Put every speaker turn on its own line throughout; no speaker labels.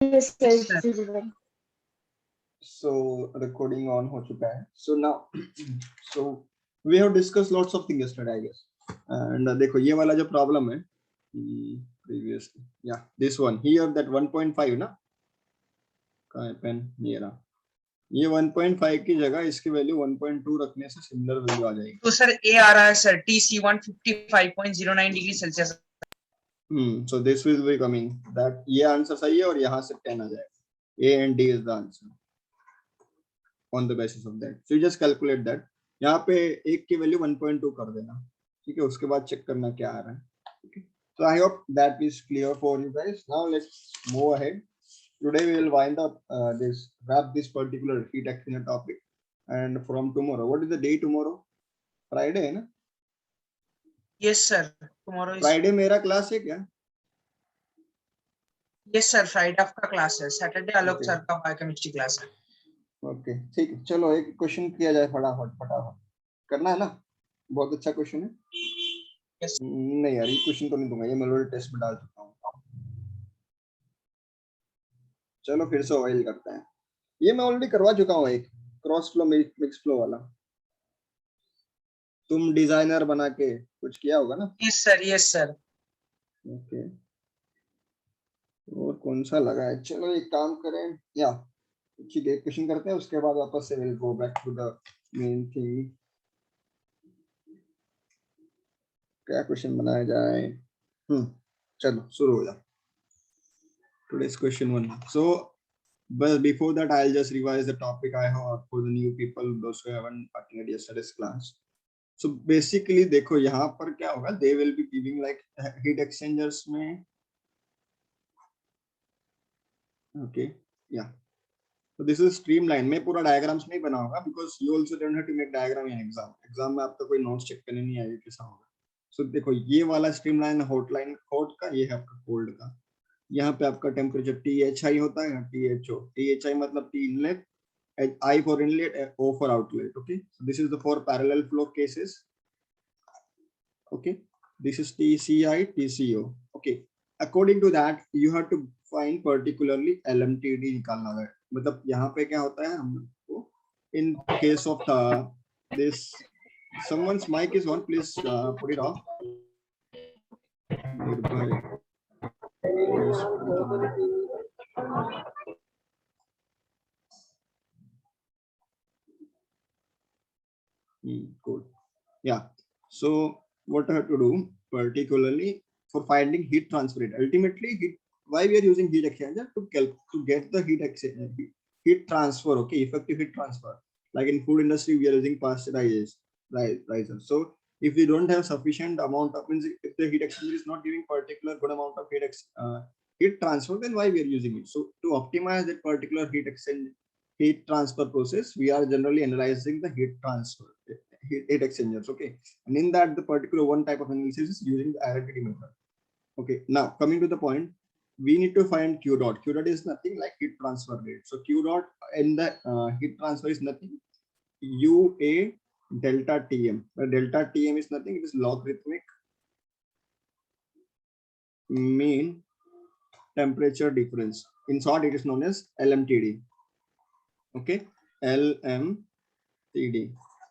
Yes, sir.
Yes, sir.
It's visible.
So recording on हो चुका है. So now so we have discussed lots of things yesterday, I guess. And देखो ये वाला जो problem है previously, yeah, this one here, that 1.5 ना, कहाँ है पेन, ये रहा. ये 1.5 की जगह इसकी वैल्यू 1.2 रखने से सिमिलर वैल्यू आ जाएगी.
तो सर ए आ रहा है sir TC 155.09 degree Celsius.
So this will be coming that ये आंसर सही है और यहाँ से 10 आ जाएगा. A and D is the answer on the basis of that. So you just calculate that. यहाँ पे एक की वैल्यू 1.2 कर देना, ठीक है. उसके बाद चेक करना क्या आ रहा है, ठीक है. So I hope that is clear for you guys. Now let's move ahead. Today we will wind up wrap this particular heat exchanger topic. And from tomorrow, what is the day tomorrow? Friday है ना?
Yes sir, tomorrow is
Friday मेरा class है क्या?
Yes sir, Friday आपका class है, Saturday आलोक
Okay.
Sir का biochemistry class है.
Okay ठीक है, चलो एक क्वेश्चन किया जाए फटाफट करना है ना. बहुत अच्छा क्वेश्चन है.
Yes.
नहीं यार, ये क्वेश्चन तो नहीं दूंगा, ये मैं ऑलरेडी टेस्ट में डाल चुका हूँ. चलो फिर से ऑयल करते हैं. ये मैं ऑलरेडी करवा चुका हूँ, एक क्रॉस फ्लो मिक्स फ्लो वाला. तुम डिजाइनर बना के कुछ किया होगा ना.
Yes sir, yes sir.
Okay, और कौन सा लगा है. चलो एक काम करें, या ठीक है, क्वेश्चन करते हैं, उसके बाद वापस से will go back to the main thing. क्या क्वेश्चन बनाया जाए. चलो शुरू हो जाओ. Today's question one. So, but before that, I'll just revise the topic I have for the new people, those who haven't attended yesterday's class. So basically, देखो यहाँ पर क्या होगा. They will be giving like heat exchangers में. Okay, yeah. So this is streamline. मैं पूरा diagrams नहीं बना होगा because you also don't have to make diagram in exam. Exam में आपका कोई notes check करने नहीं आएगा कैसा होगा. So देखो ये वाला streamline hotline hot का, ये है आपका cold का. यहाँ पे आपका टेम्परेचर THI होता है, THO. THI मतलब T inlet, I for inlet, O for outlet. Okay, so this is the for parallel flow cases. Okay, this is TCI, TCO. Okay, according to that you have to find particularly LMTD निकालना है. मतलब यहाँ पे क्या होता है हम लोग को, in case of this, someone's mic is on, please put it off. Cool. Yeah, so what I have to do particularly for finding heat transfer rate. Ultimately, why we are using heat exchanger to get the heat transfer. Okay, effective heat transfer. Like in food industry, we are using pasteurizer. So if we don't have sufficient amount of, means if the heat exchanger is not giving particular good amount of heat transfer, then why we are using it? So to optimize that particular heat transfer process, we are generally analyzing the heat transfer, heat exchangers. Okay, and in that the particular one type of analysis is using the IRTD method. Okay, now coming to the point, we need to find Q dot. Q dot is nothing like heat transfer rate. So Q dot in the heat transfer is nothing, UA delta Tm. Delta Tm is nothing, it is logarithmic mean temperature difference. In short, it is known as LMTD. Okay, LMTD.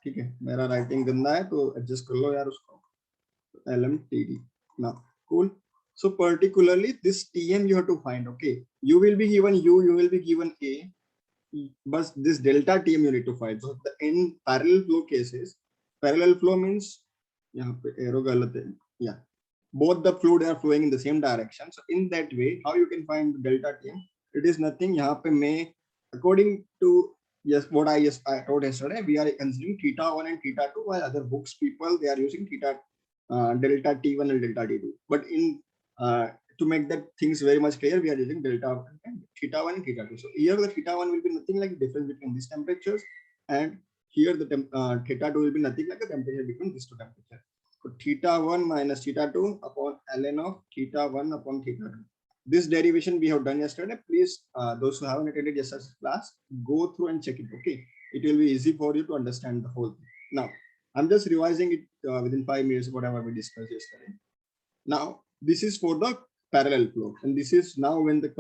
ठीक है, मेरा writing गंदा है तो adjust कर लो यार उसको. LMTD. Now, cool. So particularly this Tm you have to find. Okay, you will be given U, you will be given A, but this delta Tm you need to find. So in parallel flow cases, parallel flow means यहाँ पे arrow गलत है. Yeah, both the fluid are flowing in the same direction. So in that way, how you can find delta Tm? It is nothing. यहाँ पे मैं according to what I wrote yesterday, we are considering theta 1 and theta 2, while other books people they are using theta delta T1 and delta T2. But in to make that things very much clear, we are using delta and theta 1 and theta 2. So here the theta 1 will be nothing like the difference between these temperatures, and here the theta 2 will be nothing like the temperature between these two temperatures. So theta 1 minus theta 2 upon ln of theta 1 upon theta 2. This derivation we have done yesterday. Please, those who haven't attended yesterday's class, go through and check it. Okay, it will be easy for you to understand the whole thing. Now, I'm just revising it within 5 minutes, whatever we discussed yesterday. Now, this is for the parallel flow, and this is now when the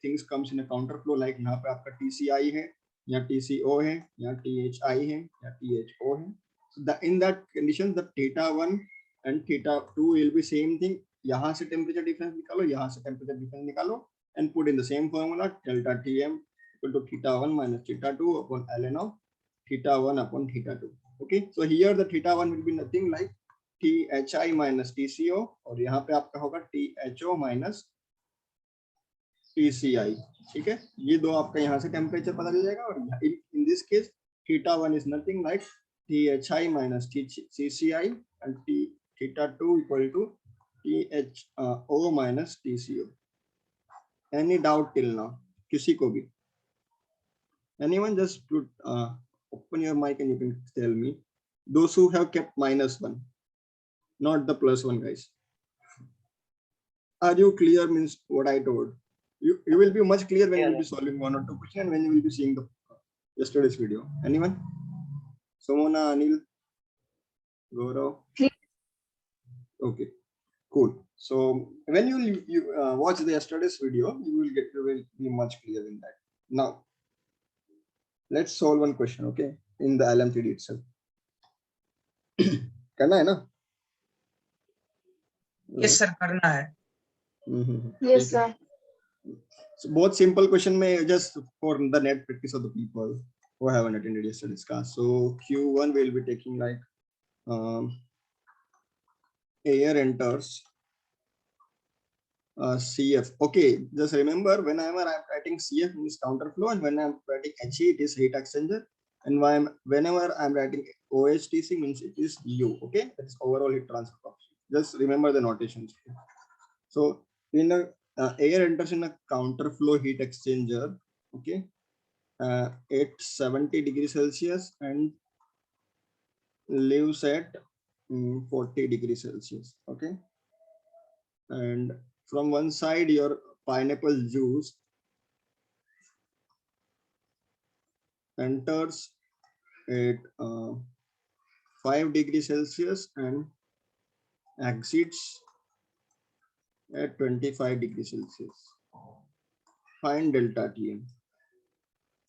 things comes in a counter flow, like यहाँ पे आपका TCI है या TCO है या THI है या THO है. So in that condition the theta 1 and theta 2 will be same thing. यहाँ से temperature difference निकालो, यहाँ से temperature difference निकालो, and put in the same formula, delta Tm equal to theta 1 minus theta 2 upon ln of theta 1 upon theta 2. Okay, so here the theta 1 will be nothing like THI minus TCO, और यहाँ पे आपका होगा THO minus TCI. ठीक है, ये दो आपका यहाँ से टेम्परेचर पता चल जाएगा, और in this case theta 1 is nothing like THI minus TCI and theta 2 equal to THO minus TCO. Any doubt till now? किसी को भी? Anyone? Just put, open your mic and you can tell me. Those who have kept -1, not the +1, guys. Are you clear? Means what I told. You will be much clear when you will be solving 1 or 2 questions, and when you will be seeing the yesterday's video. Anyone? Somona, Anil, Gaurav. Okay, cool. So when you watch the yesterday's video, you will be much clear in that. Now let's solve one question, okay, in the LMTD itself. करना है ना?
Yes sir, करना है.
Yes sir.
So both simple question में, just for the net practice of the people who haven't attended yesterday's class. So Q1 will be taking like air enters CF. Okay, just remember whenever I'm writing CF means counter flow, and when I'm writing HE it is heat exchanger, and whenever I'm writing OHTC means it is U. Okay, that is overall heat transfer coefficient. Just remember the notations. So in a air enters in a counter flow heat exchanger, okay, at 70 degrees Celsius and leaves at 40 degrees Celsius. Okay, and from one side your pineapple juice enters at 5 degrees Celsius and exits at 25 degrees Celsius. Find delta Tm.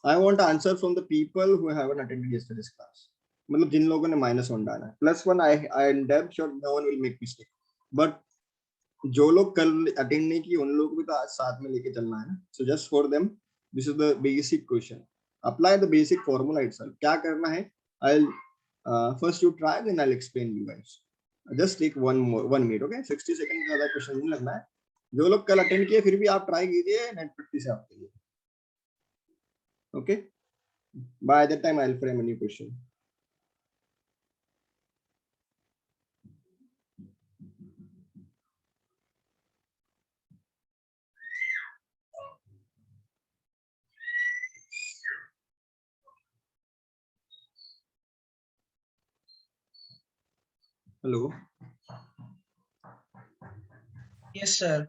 I want to answer from the people who haven't attended yesterday's class. मतलब जिन लोगों ने -1 डाला है. +1 I am damn sure no one will make mistake. But जो लोग कल attend नहीं किए उन लोगों को भी तो आज साथ में लेके चलना है ना. So just for them, this is the basic question. Apply the basic formula itself. क्या करना है? I'll first you try, then I'll explain you guys. Just take one minute, okay? 60 seconds ज़्यादा क्वेश्चन नहीं लगना है. जो लोग कल अटेंड किए फिर भी आप ट्राई कीजिए नेट प्रैक्टिस से आपके लिए. Okay? By that time I'll frame a new question. Hello.
Yes sir.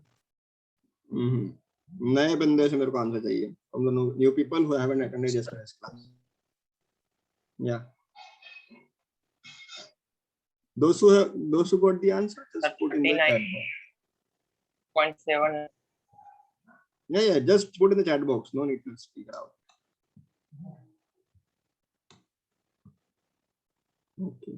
नए बंदे से मेरे को आंसर चाहिए. From the new people who haven't attended yesterday's class. Yeah. Those who got the answer, just put in the chat box.
39.7.
Yeah, just put in the chat box. No need to speak it out. Okay.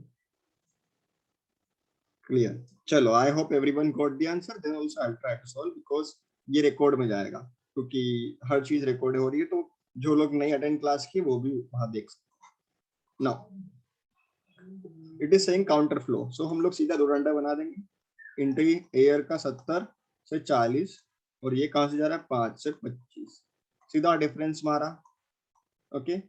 Clear. चलो, I hope everyone got the answer. Then also I'll try to solve because ये record में जाएगा, क्योंकि हर चीज record हो रही है, तो जो लोग नहीं अटेंड क्लास की वो भी वहां देख सकते. Now, it is saying counter flow. So हम लोग सीधा दो डंडा बना देंगे. एंट्री एयर का 70 से 40 और ये कहां से जा रहा है 5 से 25. सीधा डिफरेंस मारा. Okay,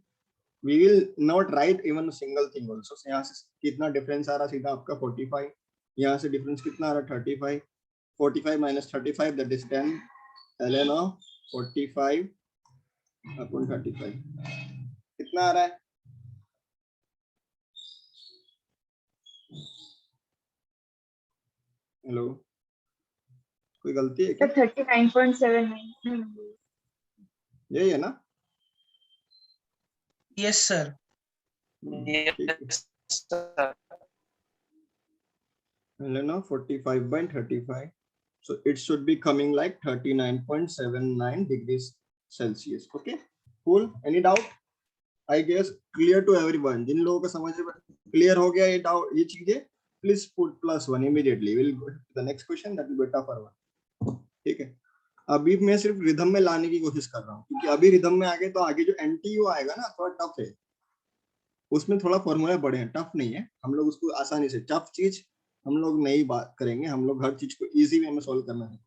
we will not write even a single thing also. So यहाँ से कितना डिफरेंस आ रहा सीधा आपका 45. यहाँ से डिफरेंस कितना आ रहा 35. 45 minus 35, that is 10 ln of 45 upon 35. कितना आ रहा है? हेलो, कोई गलती है क्या?
39.79.
यही है ना?
Yes sir.
Yes sir.
ln of 45 by 35. So it should be coming like 39.79 degrees Celsius. Okay, cool. Any doubt? I guess clear to everyone. जिन लोगों का समझ में clear हो गया ये doubt ये चीजें, please put +1 immediately. We'll go to the next question, that will be tougher one. ठीक है. अभी मैं सिर्फ रिदम में लाने की कोशिश कर रहा हूँ, क्योंकि अभी रिदम में आगे तो आगे जो NTU आएगा ना थोड़ा टफ है, उसमें थोड़ा फॉर्मूला बड़े हैं, टफ नहीं है. हम लोग उसको आसानी से, टफ चीज हम लोग नहीं बात करेंगे, हम लोग हर चीज को इजी वे में सॉल्व करना है.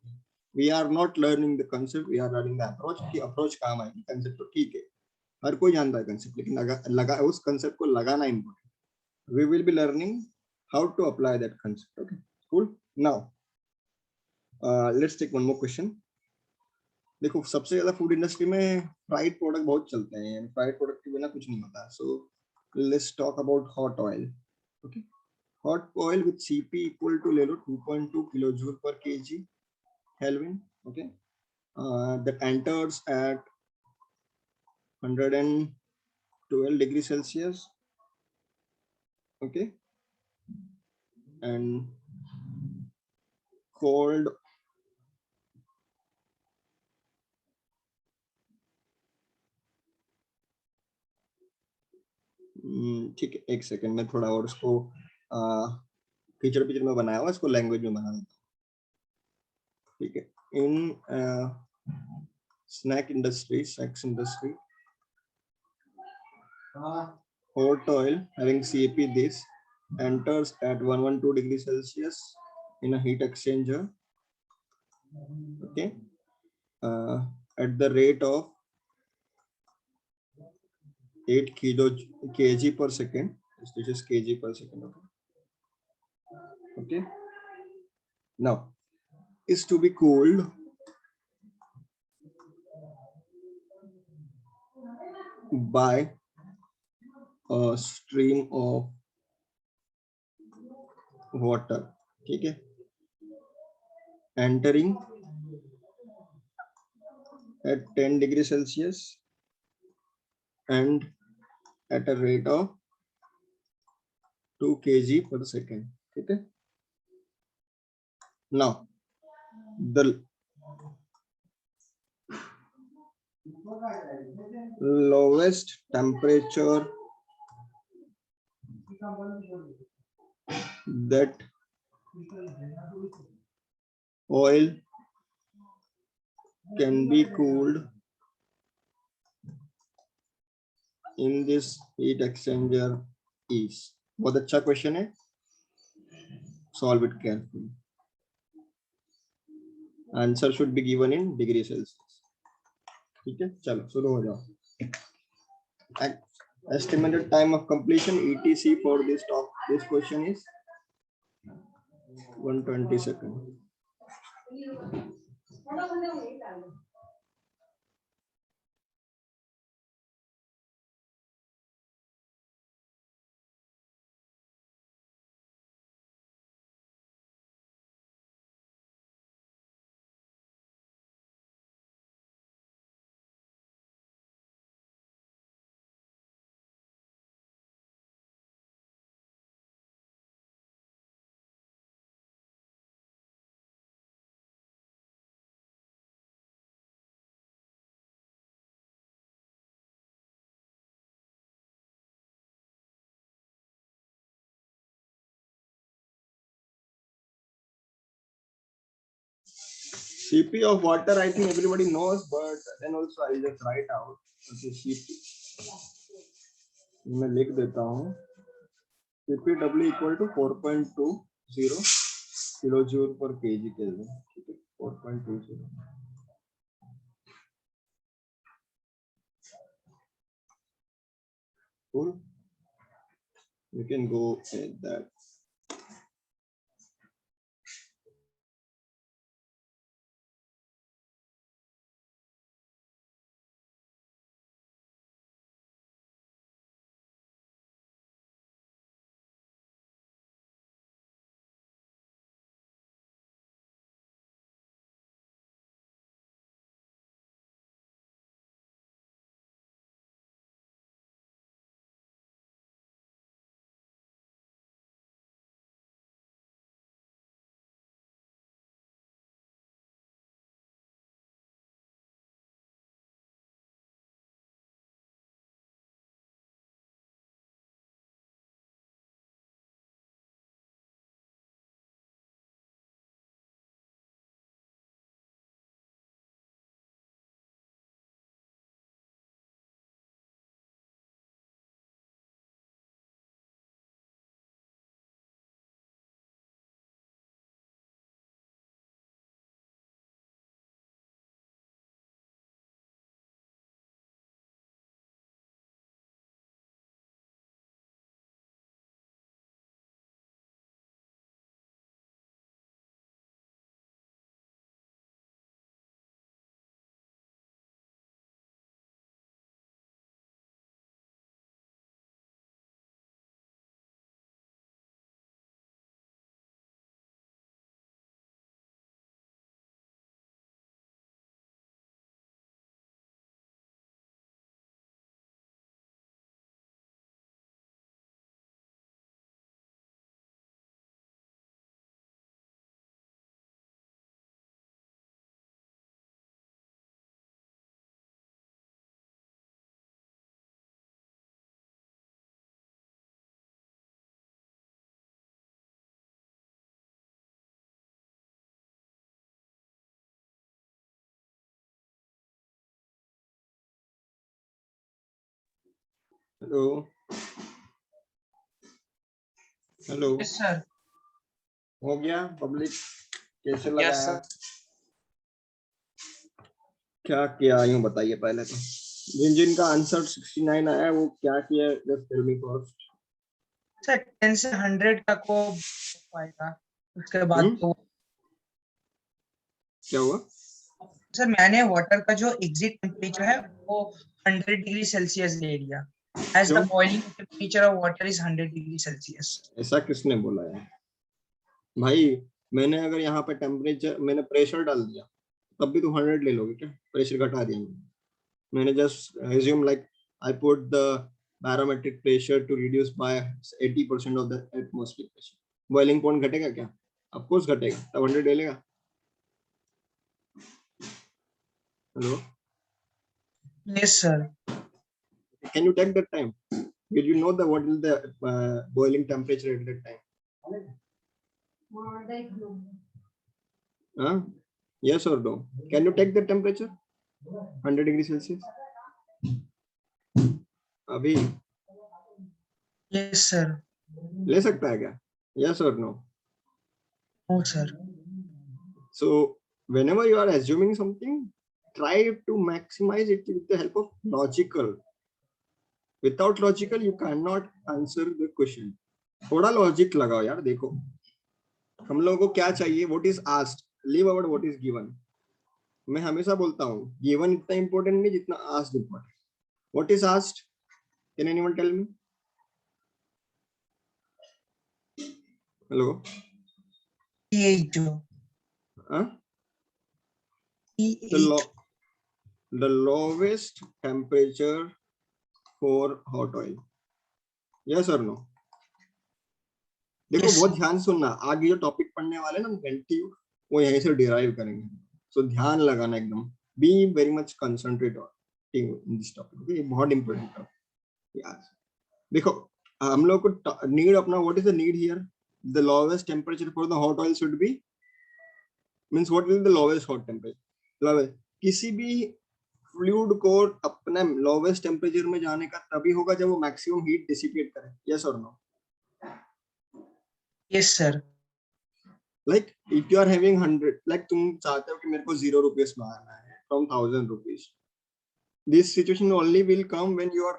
We are not learning the concept, we are learning the approach. की अप्रोच काम आएगी, कंसेप्ट तो ठीक है, हर कोई जानता है कंसेप्ट, लेकिन लगा उस कंसेप्ट को लगाना important. We will be learning how to apply that concept. Okay, cool. Now let's take one more question. देखो, सबसे ज्यादा फूड इंडस्ट्री में फ्राइड प्रोडक्ट बहुत चलते हैं, फ्राइड प्रोडक्ट के बिना कुछ नहीं होता. So let's talk about hot oil. Okay, hot oil with CP equal to ले लो 2.2 किलोजूल पर kg Kelvin. Okay, that enters at 112 degrees Celsius. Okay, and cold ठीक है, एक सेकंड में थोड़ा और उसको फीचर पिक्चर में बनाया हुआ, इसको लैंग्वेज में बना देता हूँ. ठीक है. In snacks industry, hot oil having CP this enters at 112 degrees Celsius in a heat exchanger. Okay, at the rate of 8 kg per second. This is kg per second. Okay. Now is to be cooled by a stream of water. ठीक है, entering at 10 degrees Celsius and at a rate of 2 kg per second. ठीक है. Now the lowest temperature that oil can be cooled in this heat exchanger is. बहुत अच्छा question है, solve it carefully. Answer should be given in degree Celsius. ठीक है, चलो शुरू हो जाओ. Estimated time of completion ETC for this question is 120 seconds. CP of water, I think everybody knows, but then also I'll just write out. Okay, CP. मैं लिख देता हूँ. CPW equal to 4.20 kilojoule per kg Kelvin. ठीक है, 4.20. Cool. You can go at that. Hello hello
Yes, sir.
हो गया public कैसे
Yes,
लगाया
sir.
क्या किया यूं बताइए पहले तो जिन जिन का आंसर 69 आया है वो क्या किया just tell me first
Sir, 10 से 100 तक वो आएगा, उसके बाद तो
क्या हुआ
सर मैंने वाटर का जो एग्जिट टेम्परेचर है वो 100 डिग्री सेल्सियस ले लिया, एज द
क्यों?
Boiling temperature of water is 100 degree Celsius.
ऐसा किसने बोला है भाई मैंने अगर यहाँ पे टेम्परेचर मैंने प्रेशर डाल दिया तब भी तो 100 ले लोगे क्या प्रेशर घटा दिया मैंने just assume like I put the barometric pressure to reduce by 80% of the atmospheric pressure boiling point घटेगा क्या of course घटेगा तब 100 ले लेगा hello
yes sir.
can you take that time did you know the what is the boiling temperature at that time huh? Yes or no can you take the temperature 100 degree celsius अभी
yes sir.
ले सकता है क्या yes or no
no sir.
so whenever you are assuming something try to maximize it with the help of logical without logical you cannot answer the question थोड़ा logic लगाओ यार देखो हम लोगों को क्या चाहिए what is asked leave out what is given मैं हमेशा बोलता हूँ given इतना important नहीं जितना asked important what is asked can anyone tell me hello
T8
huh? the lowest temperature for hot oil yes or no देखो
Yes,
बहुत
sir.
ध्यान सुनना आगे जो टॉपिक पढ़ने वाले ना NTU वो यहीं से डिराइव करेंगे सो ध्यान लगाना एकदम be very much concentrate in this topic okay बहुत इंपॉर्टेंट टॉपिक यार देखो हम लोग को नीड अपना what is the need here the lowest temperature for the hot oil should be means what is the lowest hot temperature किसी भी fluid को अपने लोवेस्ट टेंपरेचर में जाने का तभी होगा जब वो मैक्सिमम हीट डिसिपेट करे यस और no
Yes, sir.
like if you are having 100 like तुम चाहते हो कि मेरे को 0 rupees में आना है from 1000 rupees this situation only will come when your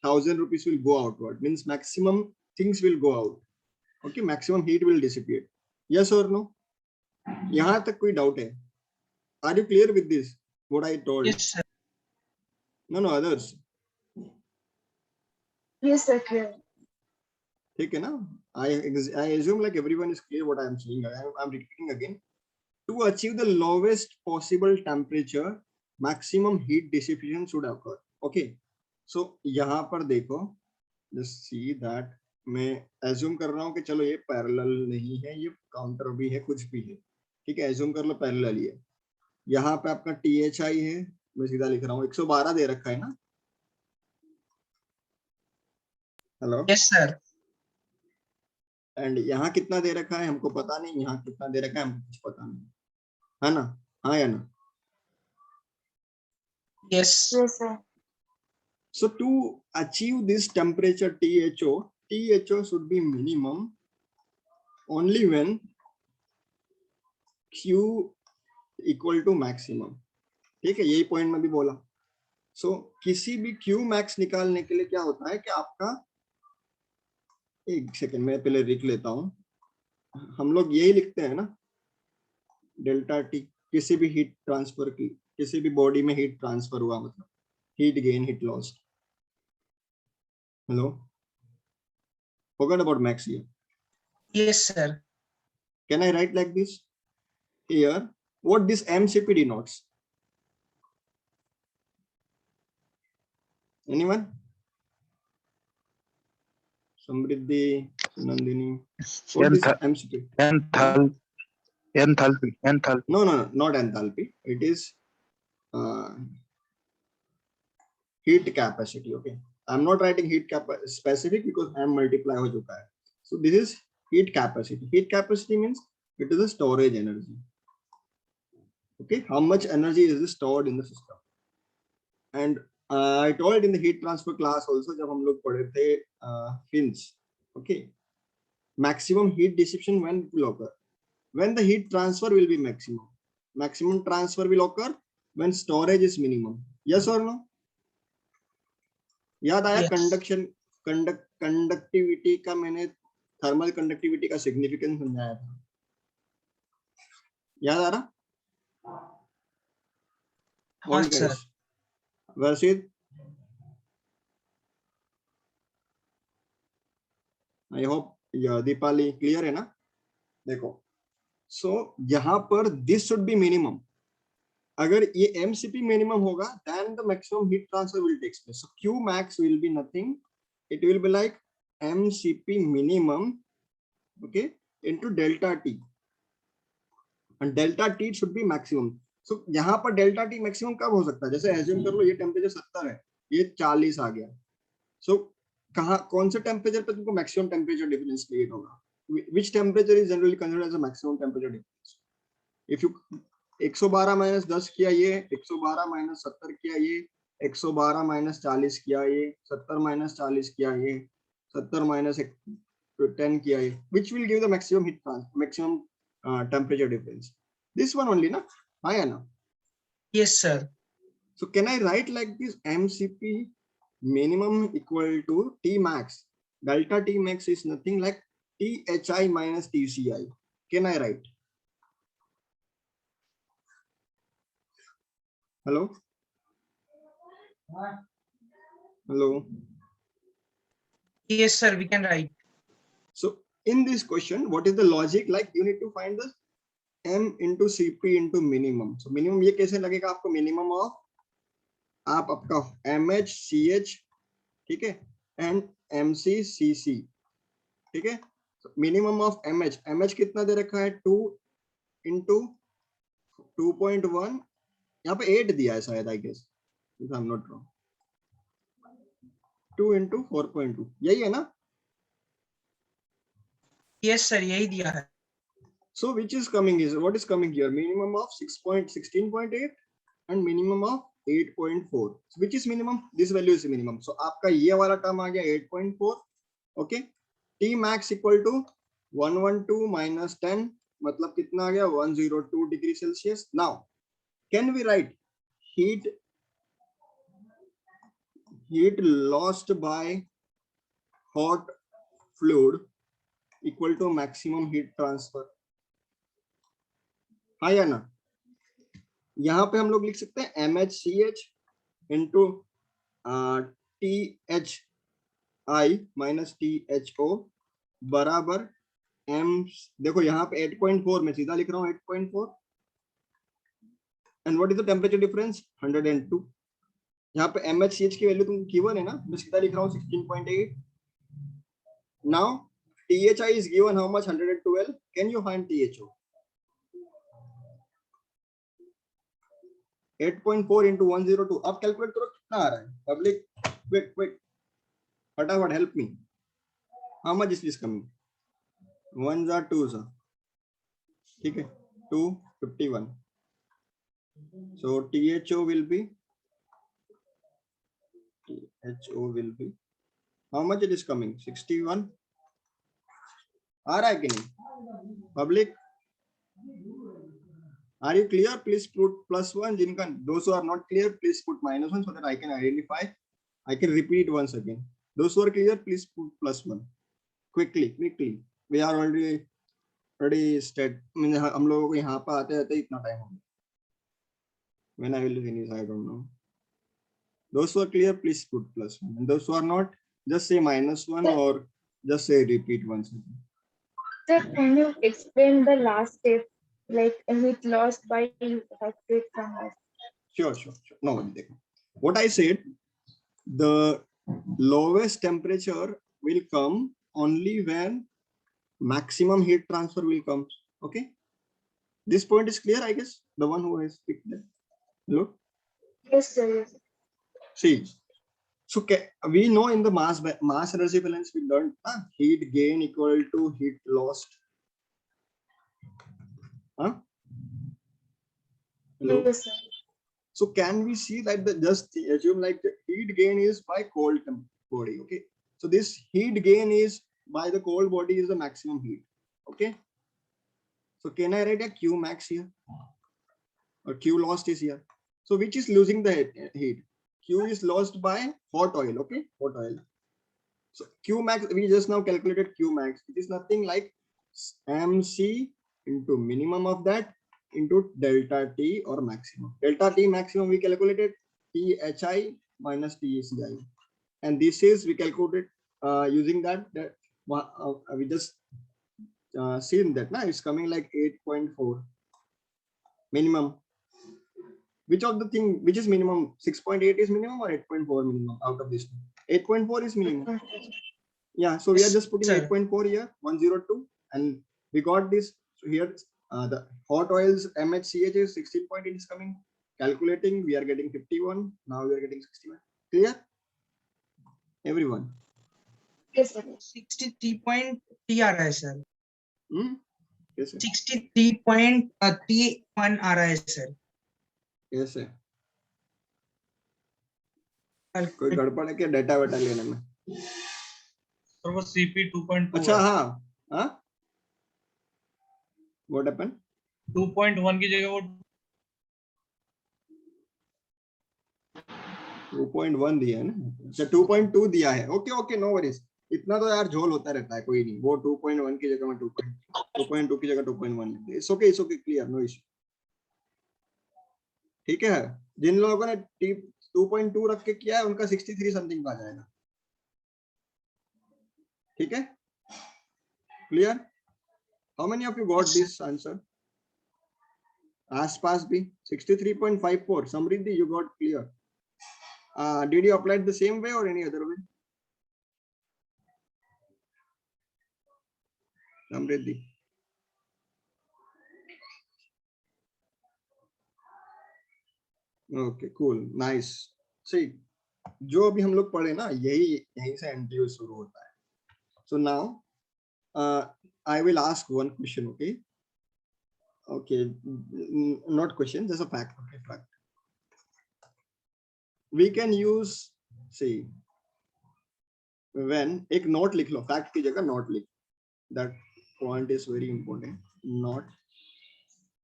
1000 rupees will go outward means maximum things will go out okay maximum heat will dissipate yes or no यहाँ तक कोई डाउट है are you clear with this what I told
Yes, sir.
no others
Yes, sir, clear.
ठीक है ना I assume like everyone is clear what I am saying I'm repeating again to achieve the lowest possible temperature maximum heat dissipation should occur okay so यहाँ पर देखो just see that मैं assume कर रहा हूँ कि चलो ये पैरेलल नहीं है ये काउंटर भी है कुछ भी है ठीक है assume कर लो पैरेलल ही है यहाँ पे आपका THI है मैं सीधा लिख रहा हूँ 112 दे रखा है ना हेलो
Yes, sir.
एंड यहाँ कितना दे रखा है हमको पता नहीं यहाँ कितना दे रखा है हमको कुछ पता नहीं है ना हाँ या ना
Yes.
Yes, sir.
so to achieve this temperature THO should be minimum only when Q equal to maximum ठीक है यही पॉइंट में भी बोला सो किसी भी Q max निकालने के लिए क्या होता है कि आपका एक सेकंड मैं पहले लिख लेता हूं हम लोग यही लिखते हैं ना डेल्टा टी किसी भी हीट ट्रांसफर की किसी भी बॉडी में हीट ट्रांसफर हुआ मतलब heat gain heat loss hello forgot about max here
Yes, sir.
can I write like this here what this MCP denotes anyone Samriddhi Nandini what is MCP
enthalpy
no not enthalpy it is heat capacity okay I'm not writing heat specific because I'm multiply ho chuka hai so this is heat capacity means it is a storage energy okay how much energy is stored in the system and I told in the heat transfer class also जब हम लोग पढ़े थे Finch, okay, maximum heat dissipation when it will occur, when the heat transfer will be maximum. Maximum transfer will occur when storage is minimum. Yes or no? याद आया?
Yes.
Conduction conductivity का मैंने thermal conductivity का significance समझाया था, याद आ रहा?
हाँ
All
sir.
guys. Varshit, I hope Deepali clear है ना? देखो, so यहाँ पर this should be minimum. अगर ये MCP minimum होगा, then the maximum heat transfer will take place. So Q max will be nothing. It will be like MCP minimum, okay, into delta T. And delta T should be maximum. So यहाँ पर delta T maximum कब हो सकता है? जैसे assume कर लो ये temperature 70 है, ये 40 आ गया. So कहाँ कौन से टेम्परेचर पे तुमको maximum temperature difference create होगा? Which temperature is generally considered as a maximum temperature difference? If you 112 minus 10 किया ये, 112 माइनस 70 किया ये, 112 माइनस 40 किया ये, 70 माइनस 40 किया ये, 70 माइनस 10 किया ये, which will give the maximum heat transfer, maximum temperature difference. This one only, na? हाँ ना?
Yes sir.
So can I write like this? MCP minimum equal to T max. Delta T max is nothing like THI minus TCI. Can I write? Hello? Hello?
Yes sir, we can write.
So in this question, what is the logic? Like you need to find the M into CP into minimum. So minimum ये कैसे लगेगा आपको? Minimum of आप आपका MHCH, ठीक है, and MCCC, ठीक है. So minimum of MH कितना दे रखा है? 2 into 2.1, यहाँ पे 8 दिया है शायद, I guess, if I'm not wrong. 2 into 4.2, यही है ना?
Yes sir, यही दिया है.
So which is coming is, what is coming here? Minimum of 16.8 and minimum of 8.4. So which is minimum? This value is minimum. So आपका ये वाला term आ गया 8.4. Okay. T max equal to 112 minus 10, मतलब कितना आ गया? 102 degree Celsius. Now can we write heat lost by hot fluid equal to maximum heat transfer? हाँ या ना? यहाँ पे हम लोग लिख सकते हैं MHCH into THI minus THO बराबर M. देखो यहाँ पे 8.4 में सीधा लिख रहा हूँ 8.4. And what is the temperature difference? 102. यहाँ पे MHCH की वैल्यू तुमको गिवन है ना, मैं सीधा लिख रहा हूँ 16.8. Now THI is given how much? 112. Can you find THO? 8.4 into 102. अब कैलकुलेट करो कितना आ रहा है. पब्लिक क्विक फटाफट help me. How much is this coming? 1s are 2s are, ठीक है, 251. So THO will be how much it is coming? 61. आ रहा है कि नहीं public? Are you clear? Please put +1. जिनका those who are not clear, please put -1 so that I can identify. I can repeat once again. Those who are clear, please put +1. Quickly. We are already state. हम लोगों को यहाँ पर आते इतना time हो गया. When I will finish, I don't know. Those who are clear, please put +1. And those who are not, just say -1 or just say repeat once again.
Sir, can you explain the last step, like heat lost by hot plate from us?
Sure. No, what I said, the lowest temperature will come only when maximum heat transfer will come. Okay, this point is clear, I guess. The one who has picked that. Look,
Yes, sir. Yes.
see. So we know in the mass energy balance we learned heat gain equal to heat lost. Huh? Hello?
Yes, sir.
So can we see that the just assume like the heat gain is by cold body? Okay, so this heat gain is by the cold body is the maximum heat. Okay, so can I write a Q max here or Q lost is here? So which is losing the heat? Q is lost by hot oil. Okay, hot oil. So Q max, we just now calculated Q max. It is nothing like MC into minimum of that into delta T or maximum. Delta T maximum we calculated THI minus TCI. And this is we calculated using that we just seen that now it's coming like 8.4 minimum. Which of the thing, which is minimum? 6.8 is minimum or 8.4 minimum out of this? 8.4 is minimum. Yeah, so we are just putting 8.4 here, 102, and we got this. So here the hot oils MHCH is 16.8 is coming. Calculating, we are getting 51. Now we are getting 61. Clear? Everyone?
Yes, sir.
63 point T आ रहा है sir.
Yes, sir.
63 point T1 आ रहा है sir.
Yes, sir. कोई गड़बड़ है क्या data वेटा लेने में?
सर वो CP 2.2
अच्छा हाँ what happened?
2.1 की जगह वो
2.1 दिया है ना? अच्छा 2.2 दिया है. Okay no worries. इतना तो यार झोल होता रहता है, कोई नहीं. वो 2.1 की जगह में 2.2 की जगह 2.1 लिख दे. It's okay clear, no issue. ठीक है, जिन लोगों ने 2.2 रख के किया है उनका 63 समथिंग आ जाएगा. ठीक है, clear? How many of you got this answer? आसपास भी 63.54. समृद्धि, you got clear. Did you apply it the same way or any other way? Samriddhi. Okay, cool, nice. See, जो अभी हम लोग पढ़े ना, यहीं से NTU शुरू होता है. So now, I will ask one question, okay? Okay, not question, just a fact. Okay, fact. We can use, see, when एक नोट लिख लो, fact की जगह नोट लिख. That point is very important. Not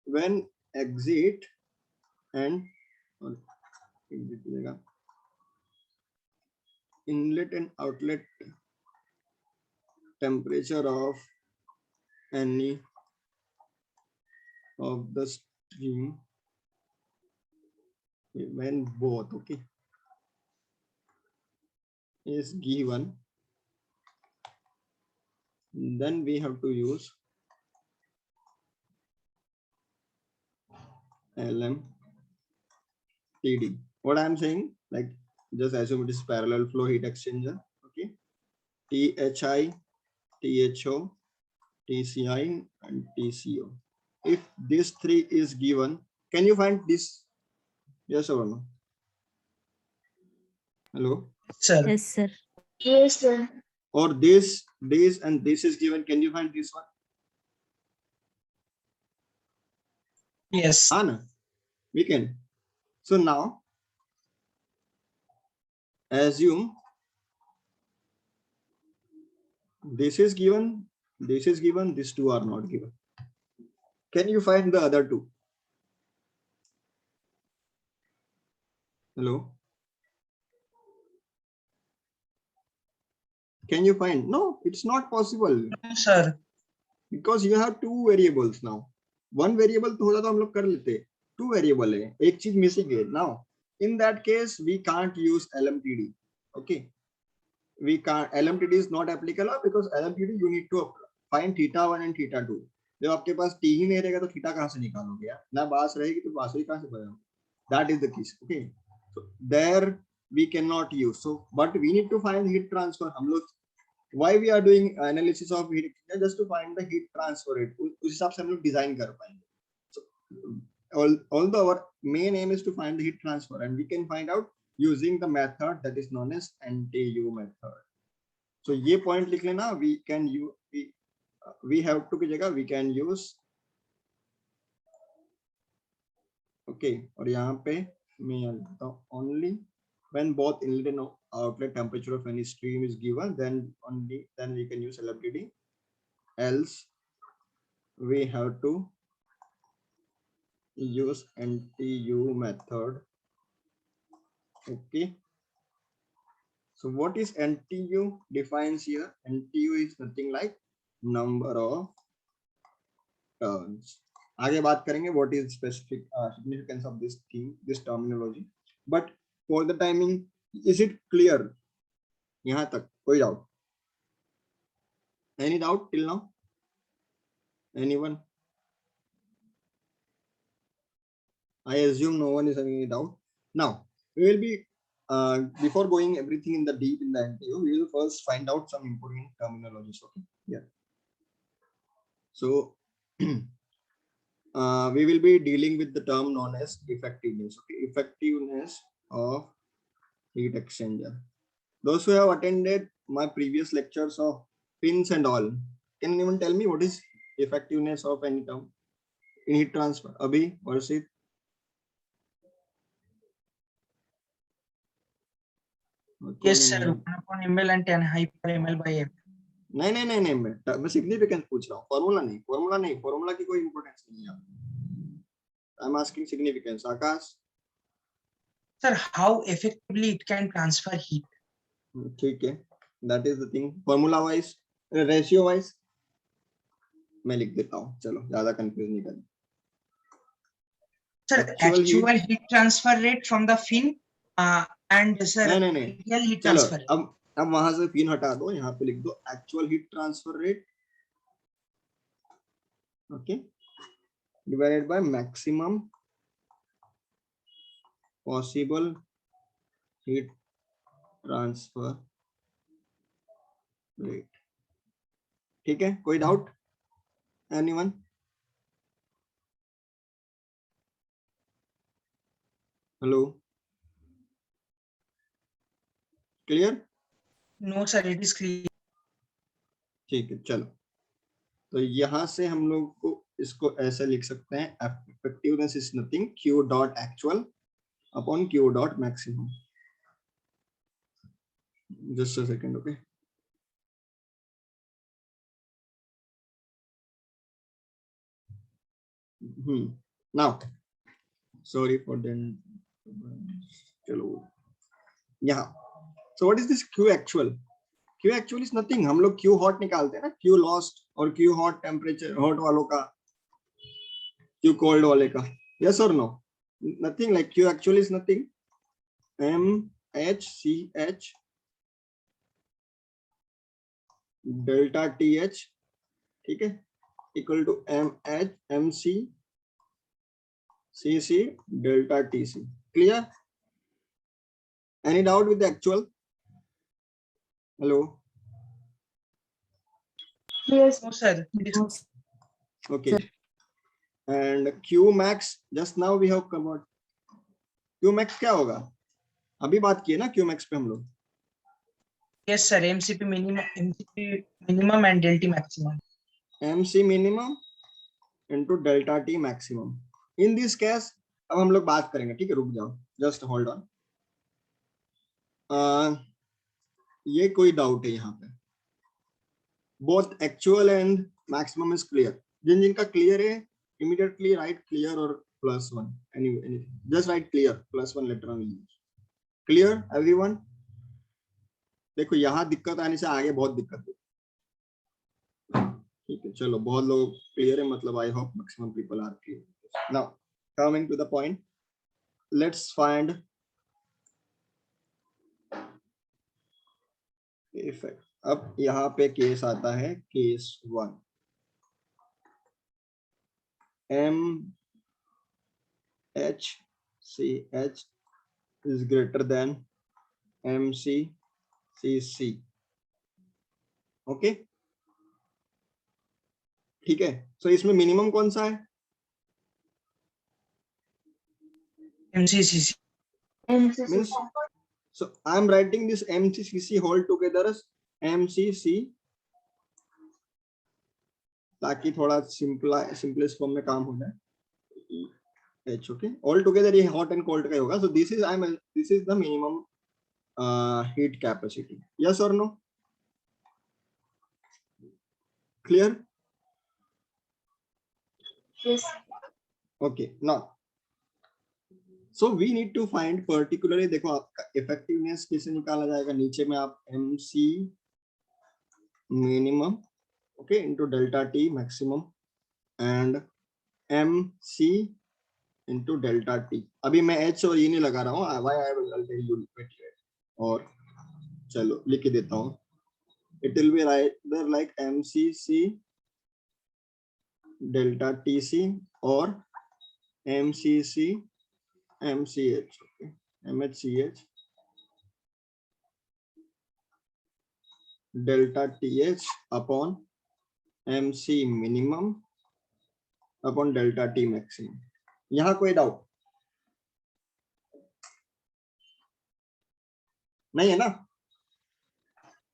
when exit and inlet and outlet temperature of any of the stream when both, okay, is given, then we have to use LMTD. What I'm saying, like, just assume it is parallel flow heat exchanger, okay? THI, THO, TCI, and TCO. If this three is given, can you find this? Yes or no? Hello?
Sir.
Yes, sir.
Yes, sir.
Or this and this is given, can you find this one?
Yes.
Anna, we can. So now, assume this is given, these two are not given. Can you find the other two? Hello? Can you find? No, it's not possible.
Sir.
Because you have two variables now. One variable थोड़ा तो हम लोग कर लेते. Two variable है, एक चीज missing है. Now, in that case, we can't use LMTD. Okay. We can't. LMTD is not applicable because LMTD you need to find θ1 and θ2. जब आपके पास T ही नहीं रहेगा तो थीटा कहाँ से निकालोगे यार? ना बास रहेगी तो बांसुरी कहाँ से बजाओगे? That is the case. Okay. So there we cannot use. So but we need to find heat transfer. हम लोग why we are doing analysis of heat just to find the heat transfer rate. उस हिसाब से हम लोग design कर पाएंगे. So although our main aim is to find the heat transfer, and we can find out using the method that is known as NTU method. So ये point लिख लेना. We can use we have to की जगह we can use. Okay, और यहाँ पे only when both inlet and outlet temperature of any stream is given, then only then we can use LMTD. Else we have to use NTU method. Okay. So what is NTU defines here? NTU is nothing like number of turns. आगे बात करेंगे what is specific significance of this thing, this terminology. But for the timing, is it clear? यहाँ तक कोई doubt? Any doubt till now? Anyone? I assume no one is having any doubt. Now we will be before going everything in the deep in the NTU, we will first find out some important terminologies. Okay, yeah. So we will be dealing with the term known as effectiveness. Okay, effectiveness of heat exchanger. Those who have attended my previous lectures of pins and all, can anyone tell me what is effectiveness of any term in heat transfer? Abhi, Varshit?
Yes, sir. 1/ml and 10 hyper-ml by m.
नहीं मैं significance पूछ रहा हूँ, formula नहीं, formula की कोई importance नहीं है। I am asking significance. Akash?
Sir, how effectively it can transfer heat?
ठीक है, that is the thing. Formula wise, ratio wise मैं लिख देता हूँ, चलो ज्यादा कंफ्यूज नहीं करना।
Sir, actual heat transfer rate from the fin and sir
नहीं
real heat
चलो
transfer.
अब वहां से फिन हटा दो, यहाँ पे लिख दो actual heat transfer rate, okay, divided by maximum possible heat transfer rate. ठीक है, कोई doubt? Anyone? Hello, clear?
No, sir, it is clear.
ठीक है, चलो तो यहां से हम लोग को इसको ऐसे लिख सकते हैं, effectiveness is nothing q dot actual upon q dot maximum. Just a second, okay. Now sorry for the चलो यहाँ, so what is this q actual? Q actual is nothing, हम लोग q hot निकालते हैं ना, q lost और q hot temperature, hot वालों का, q cold वाले का, yes or no? Nothing like q actual is nothing, mhch delta th, ठीक है, equal to mc cc delta tc. Clear? Any doubt with the actual? Hello?
Yes.
No, sir. It is
Okay. And q max, just now we have covered. q max क्या होगा? अभी बात किए ना q max पे हम लोग.
yes, sir. MCP minimum and delta maximum.
MC minimum into delta T maximum. In this case, अब हम लोग बात करेंगे, ठीक है, रुक जाओ, just hold on. ये कोई डाउट है यहाँ पे? Both actual and maximum is clear. जिनका क्लियर है, immediately write clear or +1. Anything. Just write clear, +1 letter on use. Clear, everyone? देखो यहाँ दिक्कत आने से आगे बहुत दिक्कत है। ठीक है, चलो बहुत लोग क्लियर है, मतलब I hope maximum people are clear. Now coming to the point, let's find effect. अब यहाँ पे केस आता है, case 1, MHCH is greater than MCCC, okay, ठीक है। सो इसमें मिनिमम कौन सा है?
MCCC.
Means, so I am writing this MCCC whole together as MCC, ताकि थोड़ा सिंपलेस्ट फॉर्म में काम हो जाए। H. Okay, all together ये hot and cold का ही होगा. So this is the minimum heat capacity. Yes or no? Clear?
Yes.
Okay, now so we need to find particularly, देखो आपका effectiveness कैसे निकाला जाएगा, नीचे में आप MC minimum, okay, into delta T maximum and MC into delta T. अभी मैं H और E नहीं लगा रहा हूँ, why I will tell you later. और चलो लिख के देता हूँ. It will be either like MCC delta TC or MCC MCH, okay, MHCH delta TH upon MC minimum upon delta T maximum. यहाँ कोई डाउट नहीं है ना?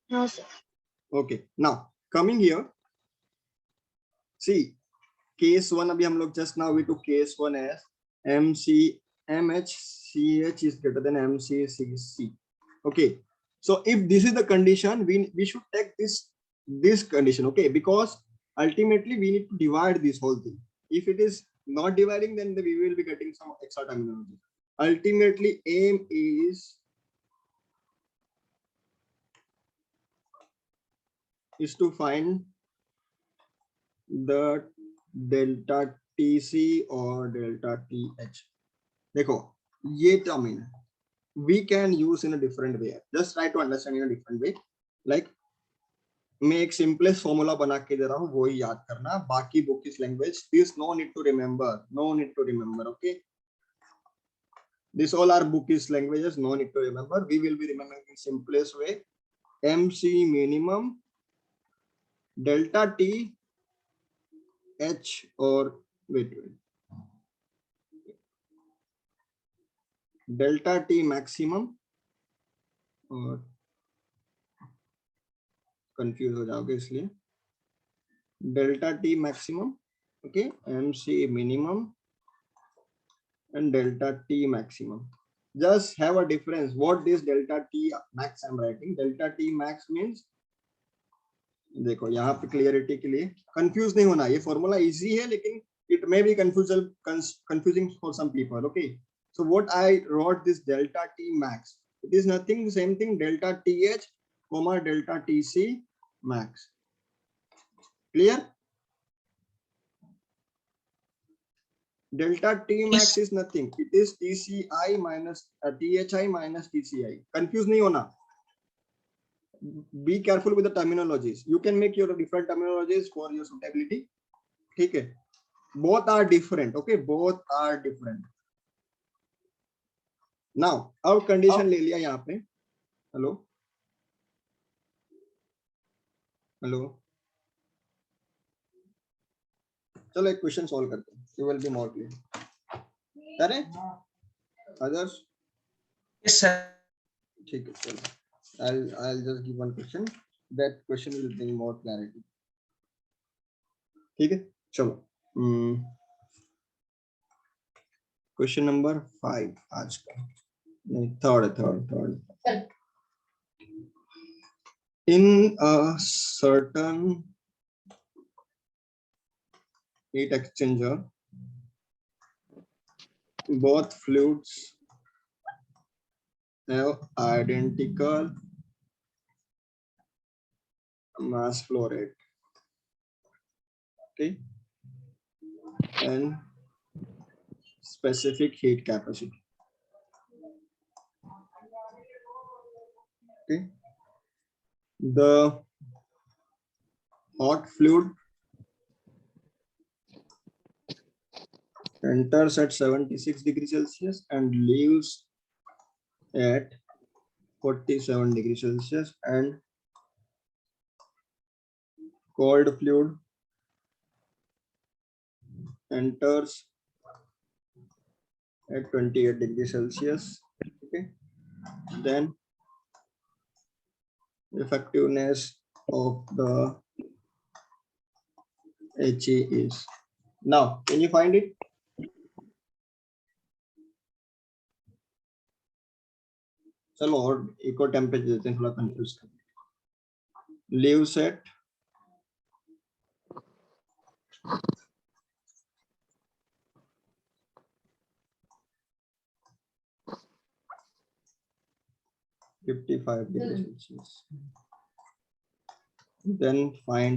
No, sir.
Okay, now coming here, see case 1 अभी हम लोग just now we took case 1 as MHCH is greater than MCCC. Okay, so if this is the condition, we should take this condition, okay, because ultimately we need to divide this whole thing. If it is not dividing, then we will be getting some extra terminology. Ultimately aim is to find the delta TC or delta TH. देखो ये term है, we can use in a different way. Just try to understand in a different way. Like मैं एक simplest formula बना के दे रहा हूँ, वो ही याद करना. बाकी book is language. This no need to remember. No need to remember. Okay. This all are book is languages. No need to remember. We will be remembering in simplest way. MC minimum delta T H or wait. Delta T maximum और confuse हो जाओगे इसलिए delta T maximum, okay, MC minimum and delta T maximum. Just have a difference. What this delta T max I'm writing? Delta T max means, देखो यहाँ पे clarity के लिए confuse नहीं होना, ये फॉर्मूला इजी है लेकिन it may be confusing for some people. Okay, so what I wrote this delta T max, it is nothing, same thing, delta TH comma delta TC max. Clear? Delta T max is nothing, it is TCI minus THI minus TCI. Confuse नहीं होना. Be careful with the terminologies. You can make your different terminologies for your suitability. ठीक है? Both are different. Okay, both are different. Now, अब condition ले लिया यहाँ पे. Hello, hello. चलो एक क्वेश्चन सॉल्व करते हैं. You will be more clear. अरे, others?
Yes, sir.
ठीक है, चलो. I'll just give one question. That question will bring more clarity. ठीक है, चलो. Question number 5 आज का. Third. In a certain heat exchanger, both fluids have identical mass flow rate, okay, and specific heat capacity. Okay, the hot fluid enters at 76 degrees Celsius and leaves at 47 degrees Celsius, and cold fluid enters at 28 degrees Celsius. Okay, then effectiveness of the HE is. Now, can you find it? चलो और एक और temperature देते हैं, थोड़ा confuse कर leave set $55 Celsius. Then find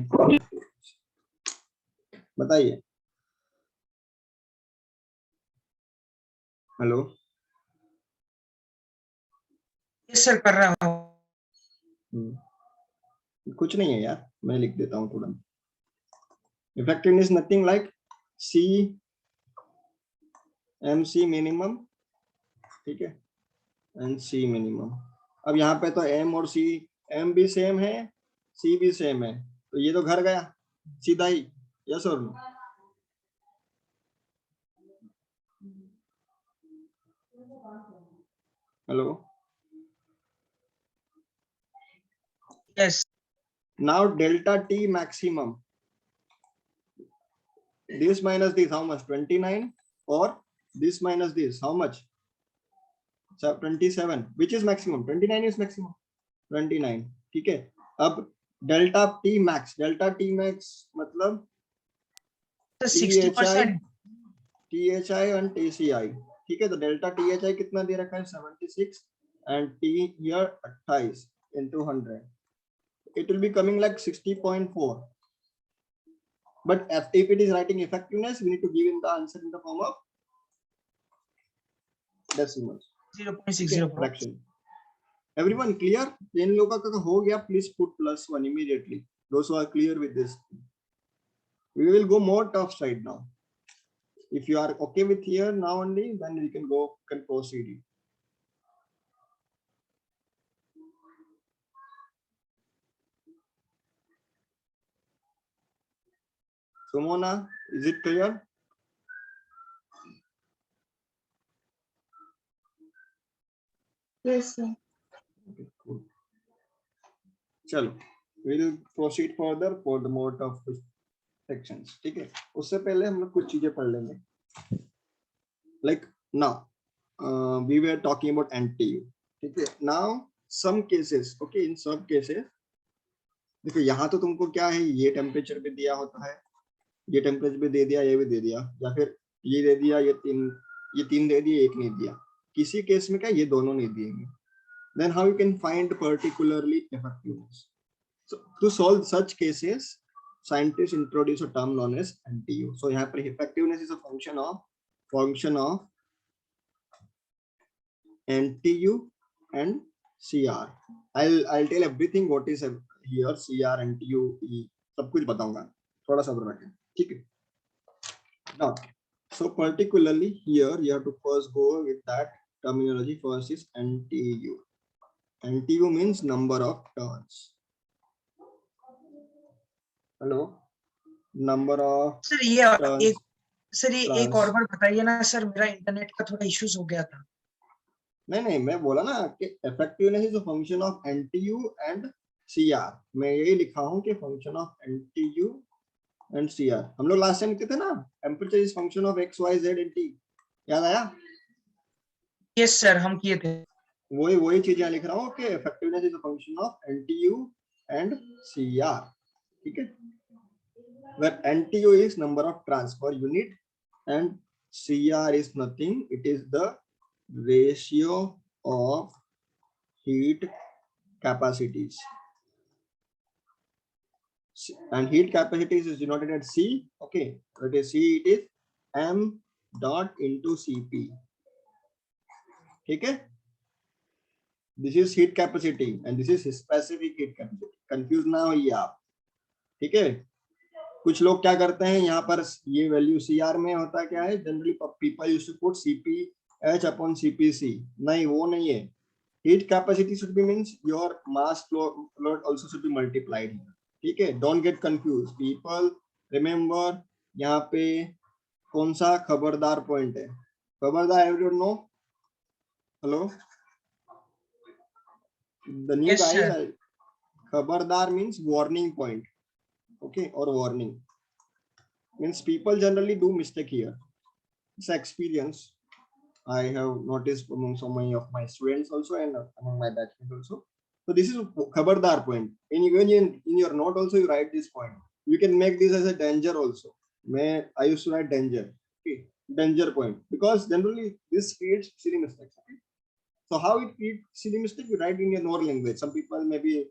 बताइए। Hello
yes sir, कर रहा हूँ।
कुछ नहीं है यार, मैं लिख देता हूँ तुरंत। इफेक्टिवनेस नथिंग लाइक सी MC मिनिमम, ठीक है, एंड C मिनिमम। अब यहाँ पे तो M और C, M भी सेम है, C भी सेम है, तो ये तो घर गया सीधा ही, यस और no? Hello,
yes
now delta T maximum, this minus this, how much? 29, or this minus this, how much? 27, which is maximum? 29 is maximum, 29, ठीक है। अब डेल्टा T max मतलब
सर 60%।
THI and TCI, ठीक है। तो delta THI कितना दे रखा है? 76 and T here 28 into 100, it will be coming like 60.4. But if it is writing effectiveness, we need to give in the answer in the form of decimals,
0.60
fraction. Everyone clear? जिन लोगों का हो गया, please put +1 immediately. Those who are clear with this, we will go more tough side now. If you are okay with here now only, then we can proceed. Sumona, is it clear?
Yes, sir.
Okay, cool. चलो, we'll proceed further for the more tough sections, ठीक है। उससे पहले हम लोग कुछ चीजें पढ़ लेंगे। Like now, we were talking about NTU, ठीक है। Now some cases, okay, in some cases, देखो यहाँ तो तुमको क्या है, ये टेम्परेचर भी दिया होता है, ये टेम्परेचर भी दे दिया, ये भी दे दिया, या फिर ये दे दिया, ये तीन दे दिए, एक नहीं दिया। किसी केस में क्या ये दोनों नहीं दिएंगे। Then how you can find particularly effectiveness? So to solve such cases, scientists introduce a term known as NTU. So यहाँ पर effectiveness is a function of NTU and CR. I'll tell everything what is here, CR, NTU, E, सब कुछ बताऊंगा, थोड़ा सब्र रखें, ठीक है। Now, so particularly here you have to first go with that terminology. First is NTU. NTU means number of turns. Hello, number of
sir ये एक और बार बताइए ना सर, मेरा इंटरनेट का थोड़ा इश्यूज हो गया था।
नहीं, मैं बोला ना कि effectiveness is a function of NTU and CR। मैं यही लिखा हूं कि function of NTU and CR। हम लोग लास्ट टाइम लिखते थे ना, temperature is function of X, Y, Z and T, याद आया?
यस सर, हम किए थे।
वही चीजें लिख रहा हूँ कि effectiveness is a function of NTU and CR, ठीक है। Where NTU is number of transfer unit and CR is nothing, it is the ratio of heat capacities, and heat capacities is denoted at C, okay, that is C, it is M dot into CP, ठीक है। This is heat capacity and this is specific heat capacity, confuse ना होइए आप, ठीक है। कुछ लोग क्या करते हैं, यहाँ पर ये वैल्यू CR में होता क्या है, generally people used to put CPH upon CPC, नहीं वो नहीं है। Heat capacity should be means your mass flow also should be multiplied, ठीक है। Don't get confuse people, remember यहाँ पे कौन सा खबरदार पॉइंट है, खबरदार, everyone know? Hello, the new guys, खबरदार means warning point, okay, or warning means people generally do mistake here, it's experience, I have noticed among so many of my students also and among my batchmates also. So this is khabardar point. When in your note also you write this point. You can make this as a danger also. I used to write danger. Okay, danger point, because generally this creates silly mistakes. Okay? So how it creates silly mistake? You write in your own language. Some people maybe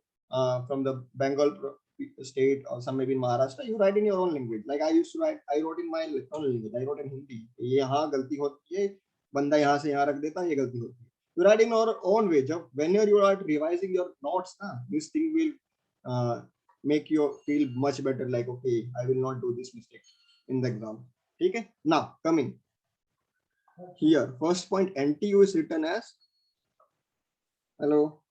from the state, or some maybe in Maharashtra. You write in your own language. Like I used to write. I wrote in my own language. I wrote in Hindi. ये यहाँ गलती होती है. बंदा यहाँ से यहाँ रख देता है. ये गलती होती है. You write in your own way. जब whenever you are revising your notes, ना, this thing will make you feel much better. Like okay, I will not do this mistake in the exam. ठीक है? Now coming here, first point NTU is written as. Hello,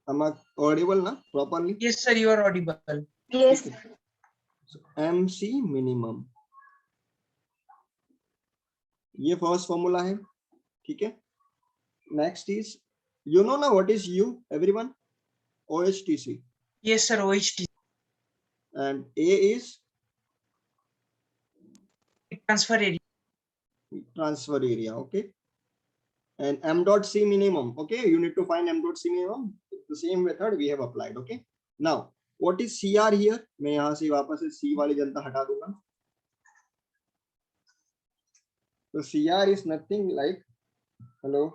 am I audible na properly?
Yes, sir, you are audible.
Yes.
So, MC minimum, ये first formula है, ठीक है? Next is, you know ना what is U, everyone? OHTC.
Yes, sir, OHT.
And A is
Transfer area.
transfer area, okay? And M dot C minimum, okay? You need to find M dot C minimum. The same method we have applied, okay? Now, what is CR here? मैं यहाँ से वापस से C वाली जनता हटा दूंगा. So CR is nothing like, hello?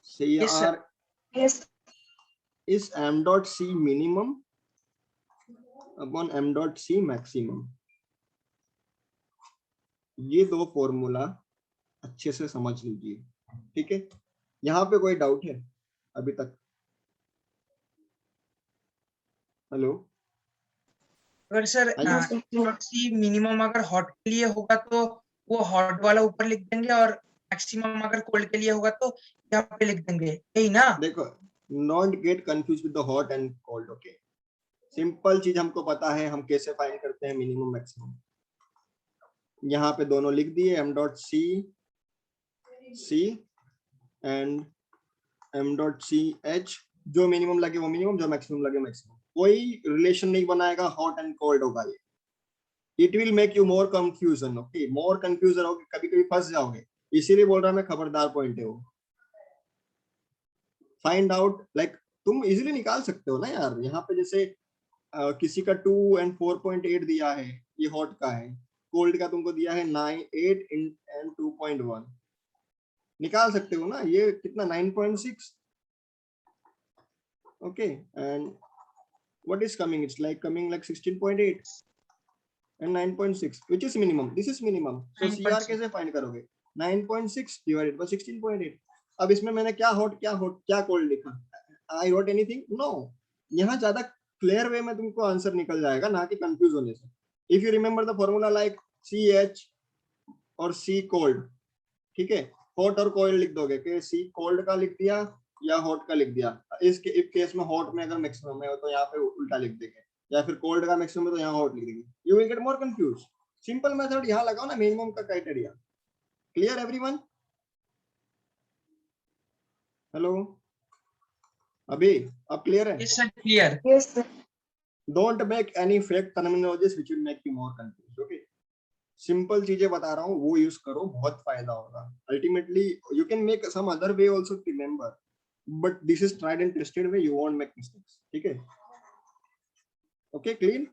CR
Yes, sir.
Yes.
is M dot C minimum upon M dot C maximum. ये दो फॉर्मूला अच्छे से समझ लीजिए, ठीक है? यहाँ पे कोई डाउट है अभी तक? हेलो,
अगर सर मिनिमम अगर हॉट के लिए होगा तो वो हॉट वाला ऊपर लिख देंगे और मैक्सिमम अगर कोल्ड के लिए होगा तो यहाँ पे लिख देंगे, यही ना?
देखो, not get confuse with the hot and cold, okay? Simple चीज हमको पता है, हम कैसे फाइंड करते हैं मिनिमम मैक्सिमम. यहाँ पे दोनों लिख दिए, m dot C and m dot C H. जो मिनिमम लगे वो मिनिमम, जो मैक्सिमम लगे मैक्सिमम. कोई रिलेशन नहीं बनाएगा हॉट एंड कोल्ड होगा ये. It will make you more confusion, okay? More confusion होगे, कभी कभी फंस जाओगे. इसीलिए बोल रहा मैं, खबरदार पॉइंट है वो. फाइंड आउट, लाइक तुम इजीली निकाल सकते हो ना यार. यहाँ पे जैसे किसी का 2 and 4.8 दिया है, ये हॉट का है. कोल्ड का तुमको दिया है 9, 8 and 2.1. निकाल सकते हो ना. ये कितना 9.6, okay? And what is coming? It's like coming like 16.8 and 9.6, which is minimum. This is minimum. So CR कैसे फाइंड करोगे? 9.6 divided by 16.8. अब इसमें मैंने क्या हॉट क्या कोल्ड लिखा? I wrote anything? No. यहाँ ज्यादा क्लियर वे में तुमको आंसर निकल जाएगा, ना कि कंफ्यूज होने से. If you remember the formula like CH और C कोल्ड, ठीक है? हॉट और कोल्ड लिख दोगे कि C कोल्ड का लिख दिया या हॉट का लिख दिया. इस केस में हॉट में अगर मैक्सिमम है तो यहाँ पे उल्टा लिख देंगे, या फिर कोल्ड का मैक्सिमम है तो यहाँ हॉट लिख देंगे. You will get more confuse. Simple method यहाँ लगाओ ना, मिनिमम का क्राइटेरिया. Clear everyone? हेलो, अभी अब क्लियर है?
Yes, sir, clear.
Yes, sir.
Don't make any fake terminologies which will make you more confused, okay? Simple चीजें बता रहा हूँ, वो यूज करो, बहुत फायदा होगा. Ultimately you can make some other way also to remember, but this is tried and tested way. You won't make mistakes, ठीक है? Okay, clean?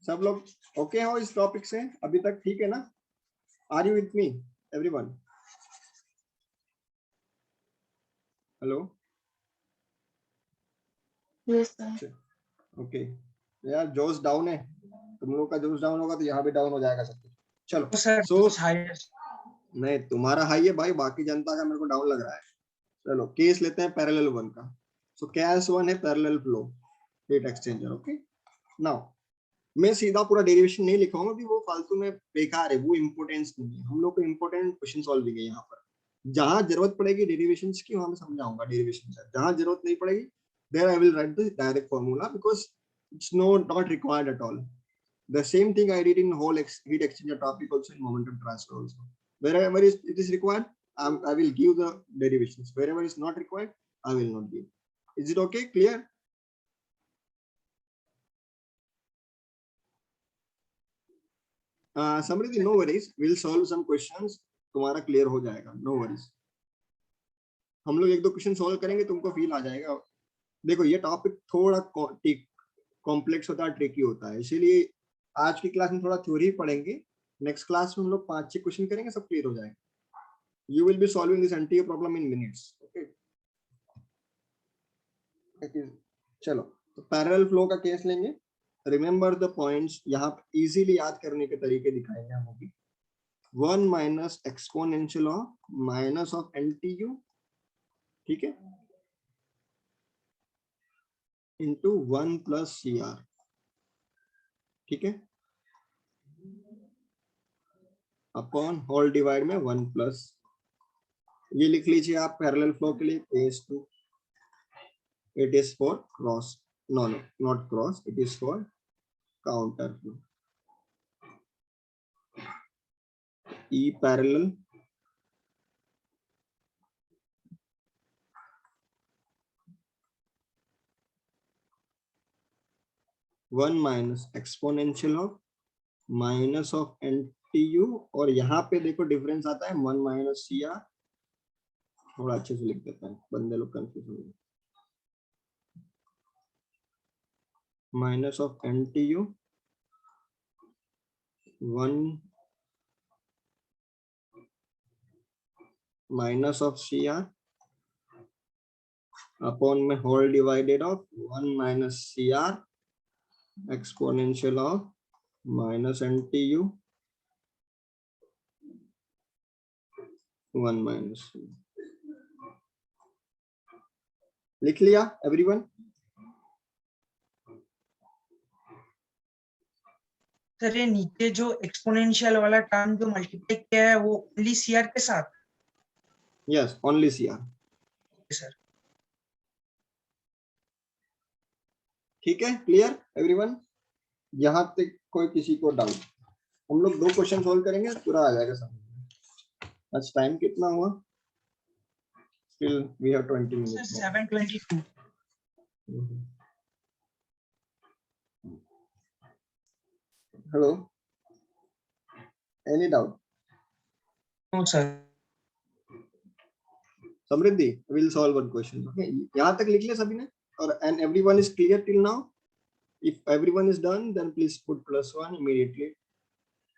सब लोग ओके हो इस टॉपिक से अभी तक? ठीक है ना? Are you with me everyone? Hello,
Yes, sir.
Okay. यार जोश डाउन है, तुम लोग का जोश डाउन होगा तो यहाँ भी डाउन हो जाएगा सब कुछ. चलो,
तो सर
So- नहीं, तुम्हारा हाई है भाई, बाकी जनता का मेरे को डाउन लग रहा है. चलो केस लेते हैं पैरेलल वन का. सो केस वन है parallel flow heat exchanger, okay? Now मैं सीधा पूरा डेरिवेशन नहीं लिखाऊंगा क्योंकि वो फालतू में बेकार है, वो इंपोर्टेंस नहीं है. हम लोग को इंपोर्टेंट क्वेश्चन सॉल्विंग है यहाँ पर. जहां जरूरत पड़ेगी डेरिवेशंस की वहां मैं समझाऊंगा डेरिवेशन से. जहां जरूरत नहीं पड़ेगी there I will write the direct formula because it's not required at all. The same thing I did in whole heat exchanger topic also, in momentum transfer also. Wherever it is required, I will give the derivations. Wherever is not required, I will not give. Is it okay? Clear? समृद्धि, no worries, will solve some questions, तुम्हारा clear हो जाएगा, no worries. हम लोग एक दो question solve करेंगे, तुमको फील आ जाएगा। देखो ये टॉपिक थोड़ा कॉम्प्लेक्स होता है, ट्रिकी होता है, इसीलिए आज की क्लास में थोड़ा थ्योरी पढ़ेंगे, नेक्स्ट क्लास में हम लोग 5-6 क्वेश्चन करेंगे, सब क्लियर हो जाएगा। You will be solving this entire problem in minutes, okay. चलो, तो पैरेलल फ्लो का केस लेंगे। रिमेंबर द पॉइंट्स, यहाँ पे इजीली याद करने के तरीके दिखाएंगे हम अभी। 1 minus exponential of minus of NTU, ठीक है, इंटू 1 प्लस CR, ठीक है, अपॉन होल डिवाइड में 1 प्लस, ये लिख लीजिए आप पैरेलल फ्लो के लिए, case 2, it is for cross, no, not cross, it is for counter flow. E parallel one minus exponential of minus of NTU, और यहाँ पे देखो डिफरेंस आता है 1 माइनस CR, थोड़ा अच्छे से लिख देता है, बंदे लोग कंफ्यूज हो गए, minus of NTU 1 minus of CR upon में whole divided of 1 minus CR exponential of minus NTU 1 minus, लिख लिया एवरीवन?
सर ये नीचे जो एक्सपोनेंशियल वाला टर्म जो मल्टीप्लाई किया है वो ओनली CR के साथ?
Yes, only CR।
सर
ठीक है, क्लियर एवरीवन? यहाँ तक कोई किसी को डाउट? हम लोग 2 क्वेश्चन सॉल्व करेंगे, पूरा आ जाएगा समझ में। आज टाइम कितना हुआ? Still we have 20 minutes.
7:22।
Hello, any doubt?
No sir.
समृद्धि, will solve one question, okay. यहाँ तक लिख लिया सभी ने? और and everyone is clear till now? If everyone is done, then please put +1 immediately.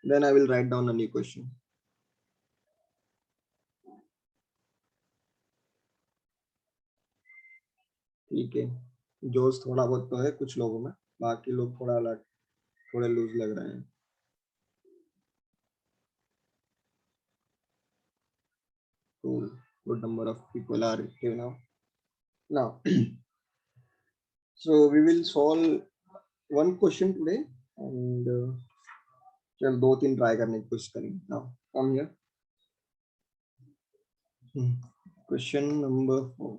Then I will write down a new question. ठीक है, जोश थोड़ा बहुत तो है कुछ लोगों में, बाकी लोग थोड़ा अलर्ट, थोड़े लूज लग रहे हैं। Cool. Good number of people are active now. Now, so we will solve one question today, and चल 2-3 ट्राई करने की कोशिश करेंगे। Now, come here. Question number 4.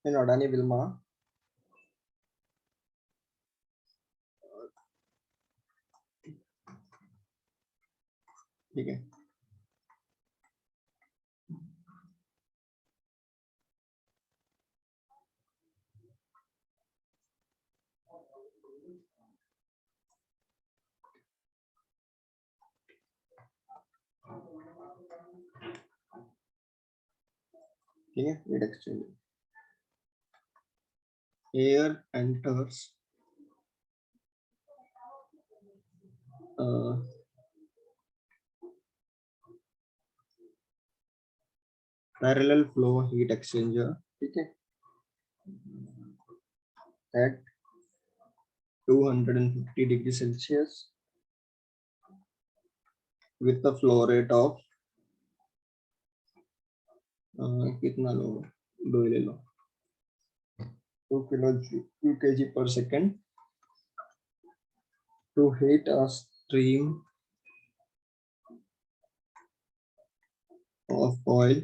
Adani Vilma. ठीक है, ठीक है, heat exchanger. Air enters parallel flow heat exchanger, ठीक है, at 250 degrees Celsius with the flow rate of कितना लो, 2 ले लो, 2 kg per second to heat a stream of oil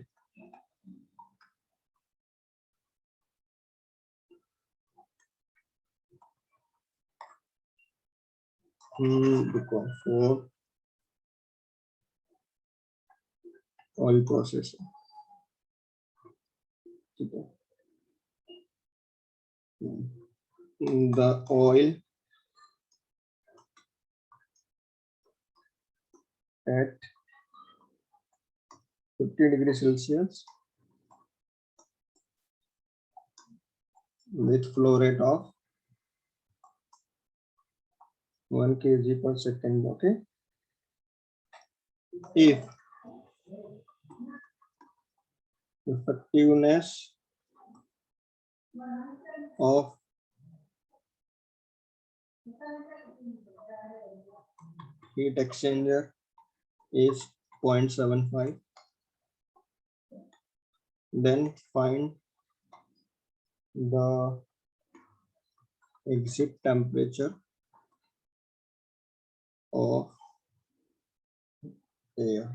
for oil processing. The oil at 50 degrees Celsius with flow rate of 1 kg per second. Okay. If effectiveness of heat exchanger is 0.75, then find the exit temperature of air.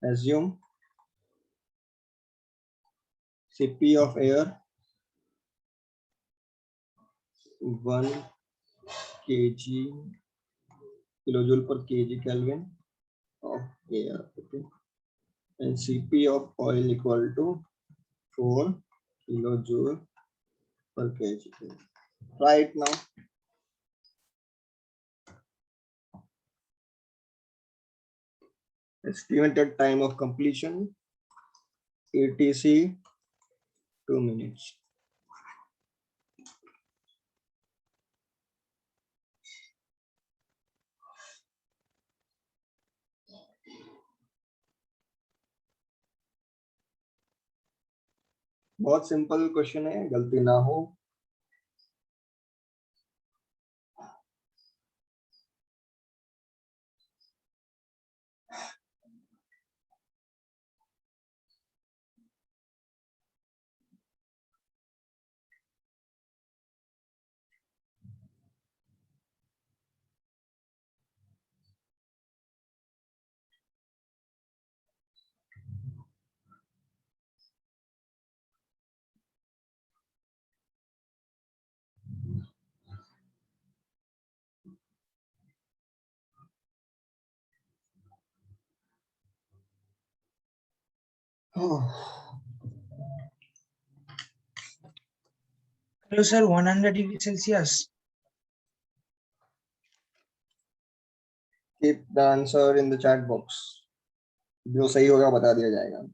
Assume Cp of air 1 kilojoule per kg Kelvin of air. Okay. And Cp of oil equal to 4 kilojoule per kg. Right now, estimated time of completion ATC 2 minutes. बहुत simple question है, गलती ना हो.
Hello sir, 100 degrees Celsius.
Keep the answer in the chat box. जो सही होगा बता दिया जाएगा.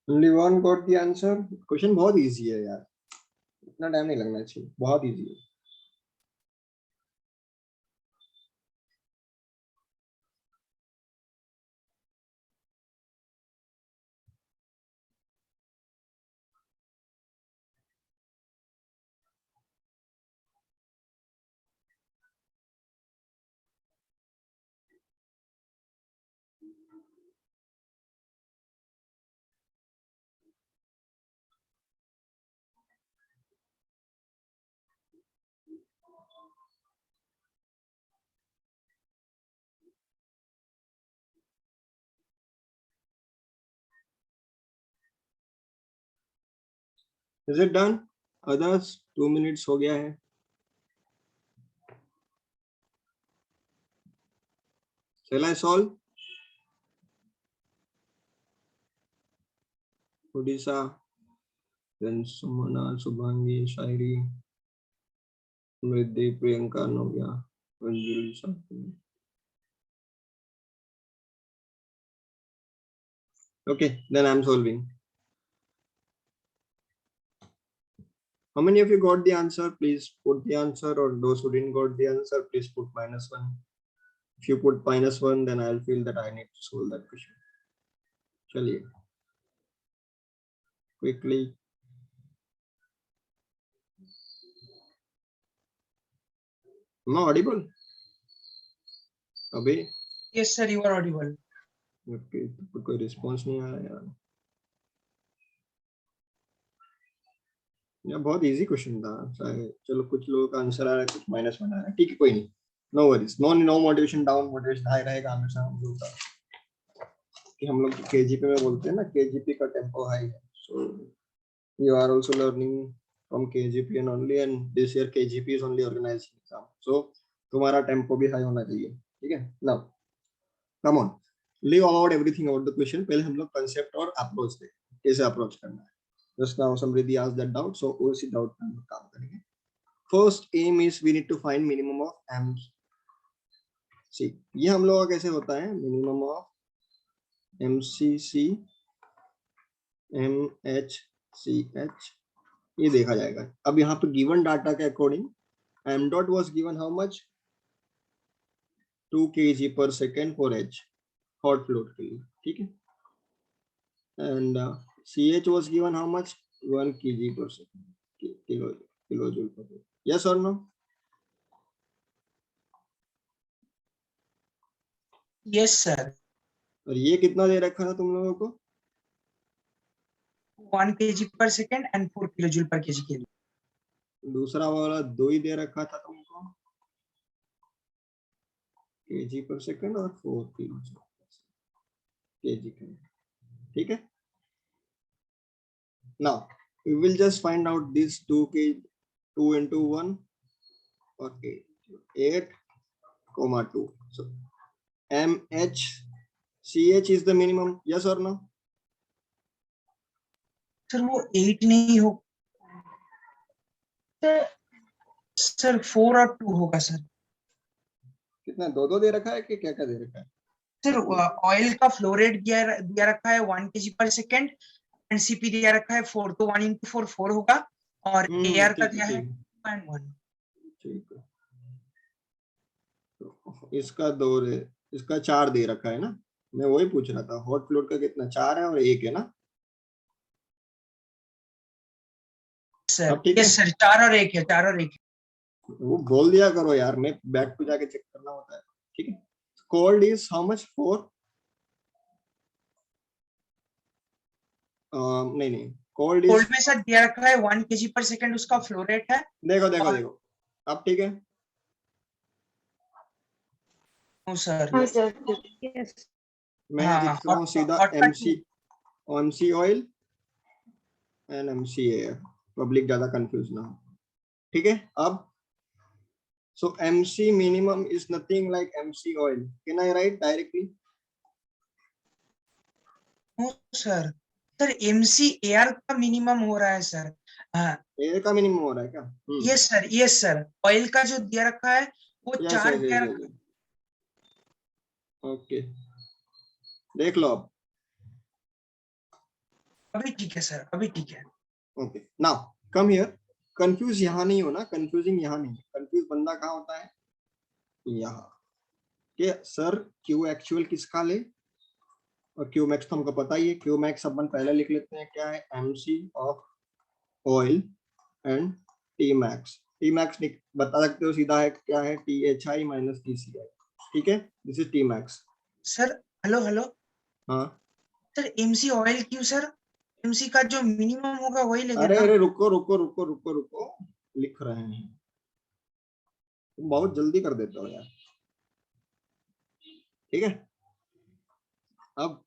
Only one got the answer. Question बहुत easy है यार, इतना टाइम नहीं लगना चाहिए, बहुत easy है. Is it done? Others 2 minutes हो गया है. Shall I solve? Odisha, then Sumana, Subhangi, Shairi, Mridhi, Priyanka, Novya, Anjali, Sakshi. Okay, then I'm solving. How many of you got the answer? Please put the answer, or those who didn't got the answer, please put -1. If you put -1, then I'll feel that I need to solve that question. Chaliye. Quickly. Am I audible? Abhi?
Yes sir, you are audible.
Okay, तो कोई response नहीं आया यार. ये बहुत easy question था. चलो कुछ लोगों का आंसर आ रहा है, कुछ -1 आ रहा है. ठीक है, कोई नहीं. No worries. No motivation down, motivation high रहेगा हमेशा हम लोग का. कि हम लोग केजीपी में बोलते हैं ना, केजीपी का टेम्पो हाई है. So you are also learning from KGP and only, and this year KGP is only organising exam. सो तुम्हारा टेम्पो भी हाई होना चाहिए. ठीक है. Now come on, leave out everything about the question. पहले हम लोग कंसेप्ट और अप्रोच देखें, कैसे अप्रोच करना है. Just now somebody asked that doubt, so उसी doubt पे हम लोग काम करेंगे. First aim is we need to find minimum of m. See, ये हम लोग का कैसे होता है? Minimum of MCC, MHCH ये देखा जाएगा. अब यहाँ पे given data के according m dot was given how much? 2 kg per second for H hot fluid के लिए. ठीक है. And CH was given how much? 1 kg per second, kilojoule per second. Yes or no?
Yes sir.
और ये कितना दे रखा था तुम लोगों को?
1 kg per second and 4 kilojoule per kg के लिए.
दूसरा वाला 2 ही दे रखा था तुमको, kg per second और 4 kilojoule kg के. ठीक है. Now we will just find out this 2 into 1 or 8, 2. So MHCH is the minimum. Yes or no?
Sir वो 8 नहीं हो सर, 4 और 2 होगा सर.
कितना 2 दे रखा है कि क्या क्या दे रखा है?
सर ऑयल का फ्लो रेट दिया रखा है 1 kg per second, एनसीपी दिया रखा है 4, तो 1 into 4 4 होगा, और एआर का दिया है 2.1.
ठीक है. तो इसका 2 इसका 4 दे रखा है ना. मैं वही पूछ रहा था, हॉट फ्लूइड का कितना? 4 है और 1 है ना.
सर
ठीक है.
यस सर, 4 और 1 है, 4 और 1 है.
वो बोल दिया करो यार, मैं बैक पे जाके चेक करना होता है. ठीक है. Cold is how much? 4. नहीं कोल्ड
में सर दिया रखा है 1 kg per second उसका फ्लो रेट है.
देखो अब ठीक है.
No sir.
हाँ सर. यस.
मैं लिख रहा हूँ सीधा MC oil and MC air, public ज्यादा कंफ्यूज ना हो. ठीक है. अब so MC minimum is nothing like MC oil. Can I write directly?
No sir. Sir MC air का मिनिमम हो रहा है सर.
एयर का मिनिमम हो रहा है क्या?
Yes sir. ऑयल का जो दिया रखा है वो 4 दिया रखा है.
ओके, देख लो अब.
अभी ठीक है सर, अभी ठीक है.
Okay. Now come here. Confuse यहाँ नहीं होना, कंफ्यूजिंग यहाँ नहीं. कंफ्यूज बंदा कहाँ होता है? यहाँ. कि सर क्यू एक्चुअल किसका ले और क्यू मैक्स तो हमको पता ही है. क्यू मैक्स अपन पहले लिख लेते हैं. क्या है? MC of oil and T max. T max बता सकते हो सीधा है, क्या है? THI minus TCI. ठीक है. This is T max.
Sir hello.
हाँ
सर MC ऑयल क्यों सर? MC का जो मिनिमम होगा वही लेंगे.
अरे रुको, लिख रहे हैं. तुम बहुत जल्दी कर देते हो यार. ठीक है. अब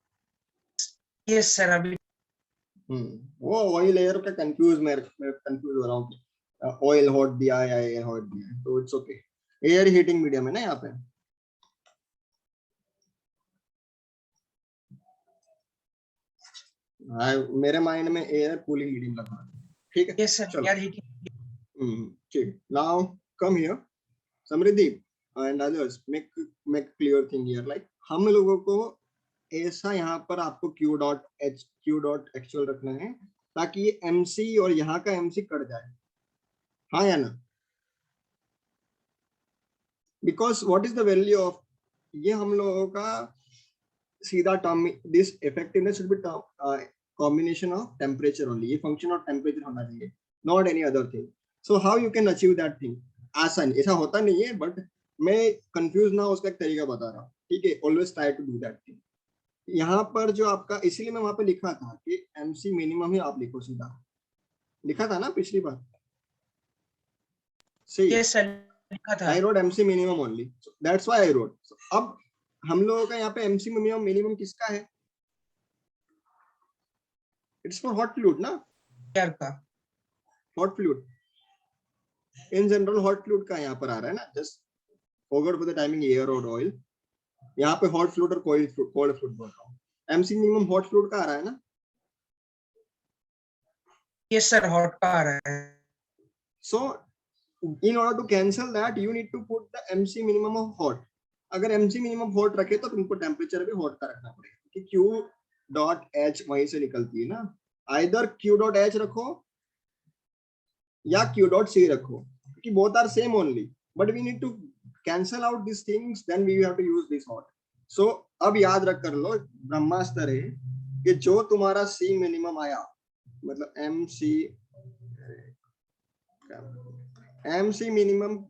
यस सर. अभी
वो वही लेयर का कंफ्यूज, मैं कंफ्यूज हो रहा हूँ. ऑयल हॉट दिया है या एयर हॉट दिया है, तो it's okay. Air heating medium है ना यहाँ पे. मेरे माइंड में एयर कूलिंग मीडियम लग रहा है. ठीक है.
Yes sir. Air heating.
ठीक. Now come here Samriddhi and others, make clear thing here. Like हम लोगों को ऐसा यहाँ पर आपको Q डॉट एक्चुअल रखना है ताकि ये MC और यहाँ का MC कट जाए. हाँ या ना? Because what is the value of, ये हम लोगों का सीधा term, this effectiveness should be combination of temperature only, ये function of temperature होना चाहिए, not any other thing. So how you can achieve that thing? आसान, ऐसा होता नहीं है, but मैं कंफ्यूज ना उसका एक तरीका बता रहा हूँ, ठीक है? Always try to do that thing. यहाँ पर जो आपका, इसीलिए मैं वहां पे लिखा था कि MC मिनिमम ही आप लिखो, सीधा लिखा था ना पिछली बार. सही,
यस सर लिखा था.
I wrote MC minimum only. So that's why I wrote. So, अब हम लोगों का यहाँ पे MC minimum किसका है? It's for hot fluid ना?
एयर का.
Hot fluid. In general hot fluid का यहाँ पर आ रहा है ना? Just forgot for the timing air or oil. यहाँ पे hot fluid और cold fluid बोल रहा हूँ. MC minimum hot fluid का आ रहा है ना?
यस सर हॉट का आ रहा है.
So in order to cancel that, you need to put the MC minimum of hot. अगर MC minimum hot रखे तो तुमको टेम्परेचर भी hot का रखना पड़ेगा, कि Q डॉट H वहीं से निकलती है ना. Either Q डॉट H रखो या Q डॉट C रखो, क्योंकि both are same only, but we need to cancel out these things, then we have to use this hot. So अब याद रख कर लो, ब्रह्मास्त्र है कि जो तुम्हारा C मिनिमम आया, मतलब MC minimum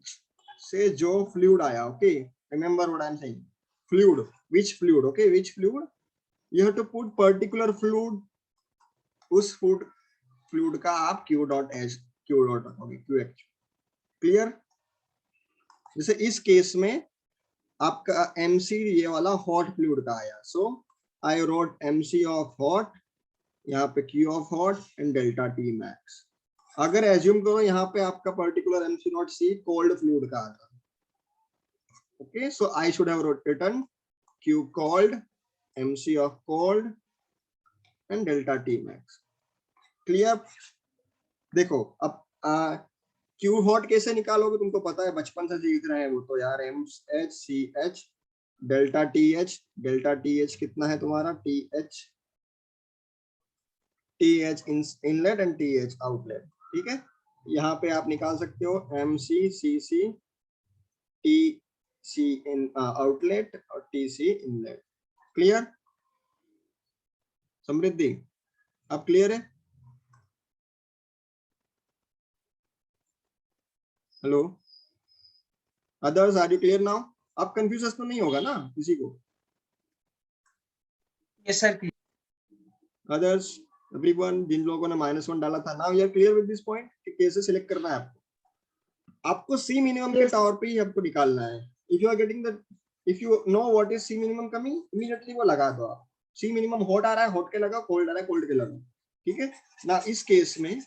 से जो फ्लूइड आया, okay, remember what I am saying, fluid, which fluid, okay, which fluid, you have to put particular fluid, उस फ्लूइड का आप Q डॉट रखोगे, QH. क्लियर? जैसे इस केस में आपका MC ये वाला हॉट फ्लूइड का आया, so I wrote MC of hot, यहाँ पे Q of hot and delta T max. अगर एज्यूम करो यहाँ पे आपका particular MC not C cold fluid का आता, okay, so I should have written Q cold, MC of cold and delta T max. Clear? देखो अब Q hot कैसे निकालोगे, तुमको पता है, बचपन से सीख रहे हैं वो तो यार. MHCH डेल्टा TH कितना है तुम्हारा? TH inlet and TH outlet, ठीक है? यहाँ पे आप निकाल सकते हो MCCC TC इन आउटलेट और TC इनलेट. क्लियर? समृद्धि अब क्लियर है? Hello others, are you clear now? अब कंफ्यूजन तो नहीं होगा ना किसी को?
Yes sir.
अदर्स, एवरीवन, जिन लोगों ने -1 डाला था, now you are clear with this point कि कैसे सिलेक्ट करना है आपको C मिनिमम के तौर पे ही आपको निकालना है. If you are getting the, if you know what is C minimum coming, immediately वो लगा दो आप. C मिनिमम हॉट आ रहा है, हॉट के लगा, कोल्ड आ रहा है, कोल्ड के लगा, ठीक है ना? इस केस में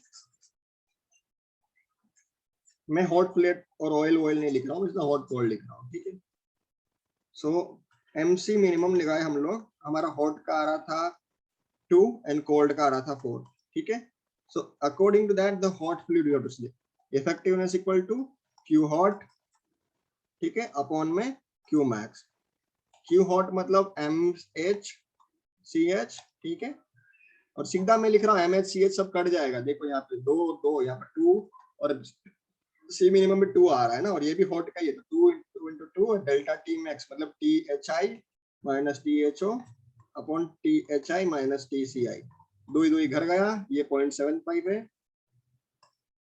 मैं हॉट फ्लेट और ऑयल नहीं लिख रहा हूँ, इसमें हॉट कोल्ड लिख रहा हूँ, ठीक है? सो MC मिनिमम लगाए हम लोग, हमारा हॉट का आ रहा था 2 एंड कोल्ड का आ रहा था 4, ठीक है? So according to that the hot fluid you have to select, effectiveness equal to Q hot, ठीक है, अपॉन में Q मैक्स. Q हॉट मतलब MHCH, ठीक है, और सीधा मैं लिख रहा हूँ MHCH, सब कट जाएगा. देखो यहाँ पे 2 यहाँ पे 2 और C मिनिमम में 2 आ रहा है ना, और ये भी हॉट का ही है, तो 2 into 2 और डेल्टा T मैक्स मतलब THI minus THO upon THI minus TCI. 2 घर गया, ये 0.75 है,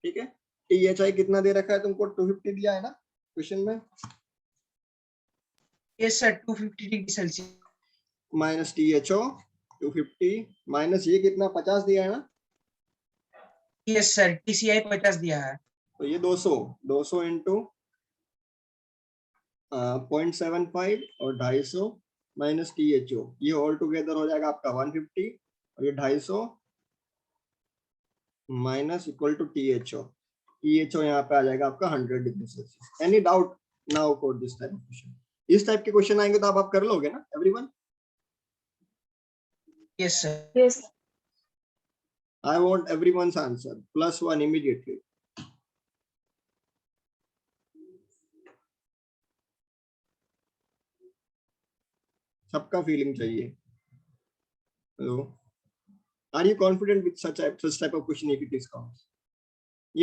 ठीक है? THI कितना दे रखा है तुमको? 250 दिया है ना क्वेश्चन में.
Yes sir 250 degree Celsius.
Minus THO 250 minus ये कितना 50 दिया है ना.
यस सर TCI 50 दिया है.
तो ये 200 इंटू 0.75 और 250 माइनस THO, ये ऑल टुगेदर हो जाएगा आपका 150, और ये 250 माइनस इक्वल टू THO यहाँ पे आ जाएगा आपका 100 degree Celsius. Any doubt now for this type of question? इस टाइप के क्वेश्चन आएंगे तो आप कर लोगे ना everyone?
Yes sir.
Yes.
I want everyone's answer +1 immediately. सबका फीलिंग चाहिए. Hello, are you confident with such type of question if it is comes?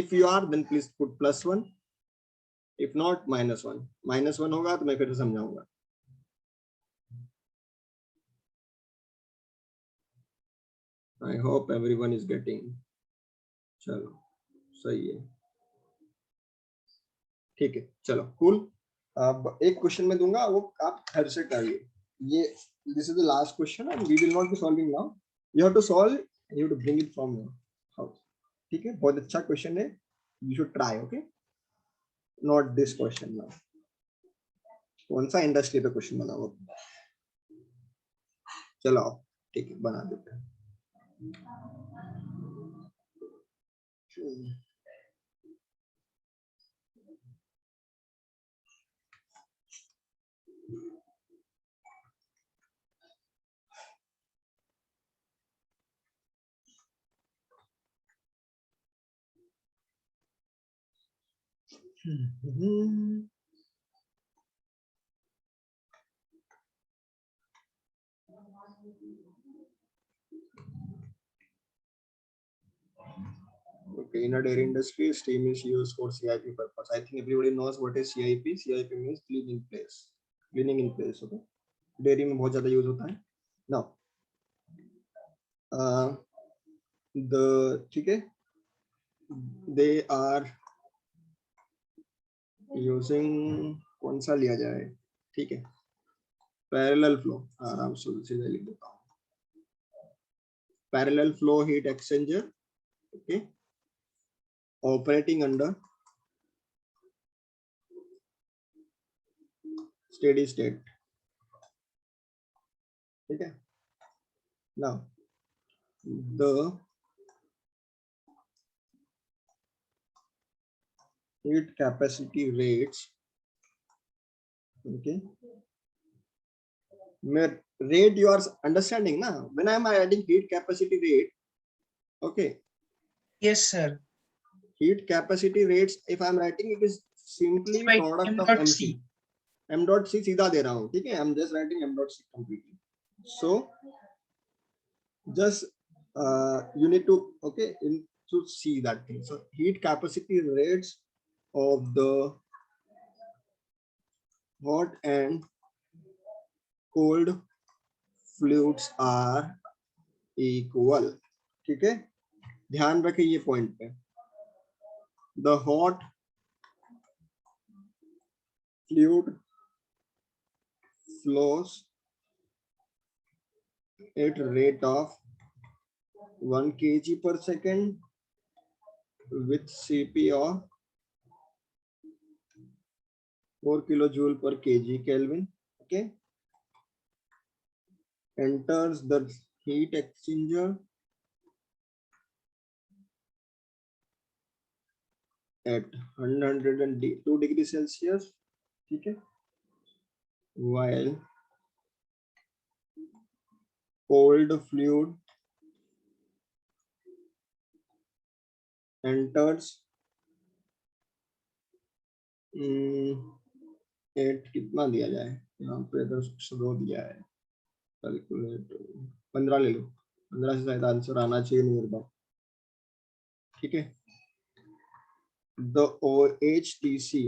If you are, then please put +1. If not, -1. -1 होगा तो मैं फिर से समझाऊंगा. I hope everyone is getting. चलो सही है, ठीक है, चलो कूल. अब एक क्वेश्चन मैं दूंगा, वो आप घर से करिए. ये this is the last question and we will not be solving now. You have to solve, you have to bring it from your house. ठीक है, बहुत अच्छा क्वेश्चन है, you should try. Okay, not this question now. कौन सा industry पे question बना वो, चलो ठीक है बना देते हैं. Okay, in a dairy industry, steam is used for CIP purpose. I think everybody knows what is CIP. CIP means cleaning place. Cleaning in place. Okay. Dairy में बहुत ज़्यादा use होता है. Now, ठीक है, they are using, कौन सा लिया जाए, ठीक है, parallel flow. आराम से सीधा लिख देता हूँ. Parallel flow heat exchanger. Okay. Operating under steady state. Okay. Now the heat capacity rates. Okay. Rate you are understanding now. When I am adding heat capacity rate. Okay.
Yes sir.
Heat capacity rates, if I am writing, it is simply
By
product of MC. M dot C सीधा दे रहा हूँ, ठीक है. I'm just writing M dot C completely. So just you need to, okay, to see that thing. So heat capacity rates of the hot and cold fluids are equal. ठीक है, ध्यान रखिए ये पॉइंट पे. The hot fluid flows at rate of 1 kg per second with Cp of 4 kilojoule per kg Kelvin. Okay. Enters the heat exchanger at 102 degrees Celsius. Okay. While cold fluid enters at कितना दिया जाए यहाँ पे, 10 दिया है, calculate 15 ले लो, 15 से शायद आंसर आना चाहिए मेरे पास. ठीक है. The OHTC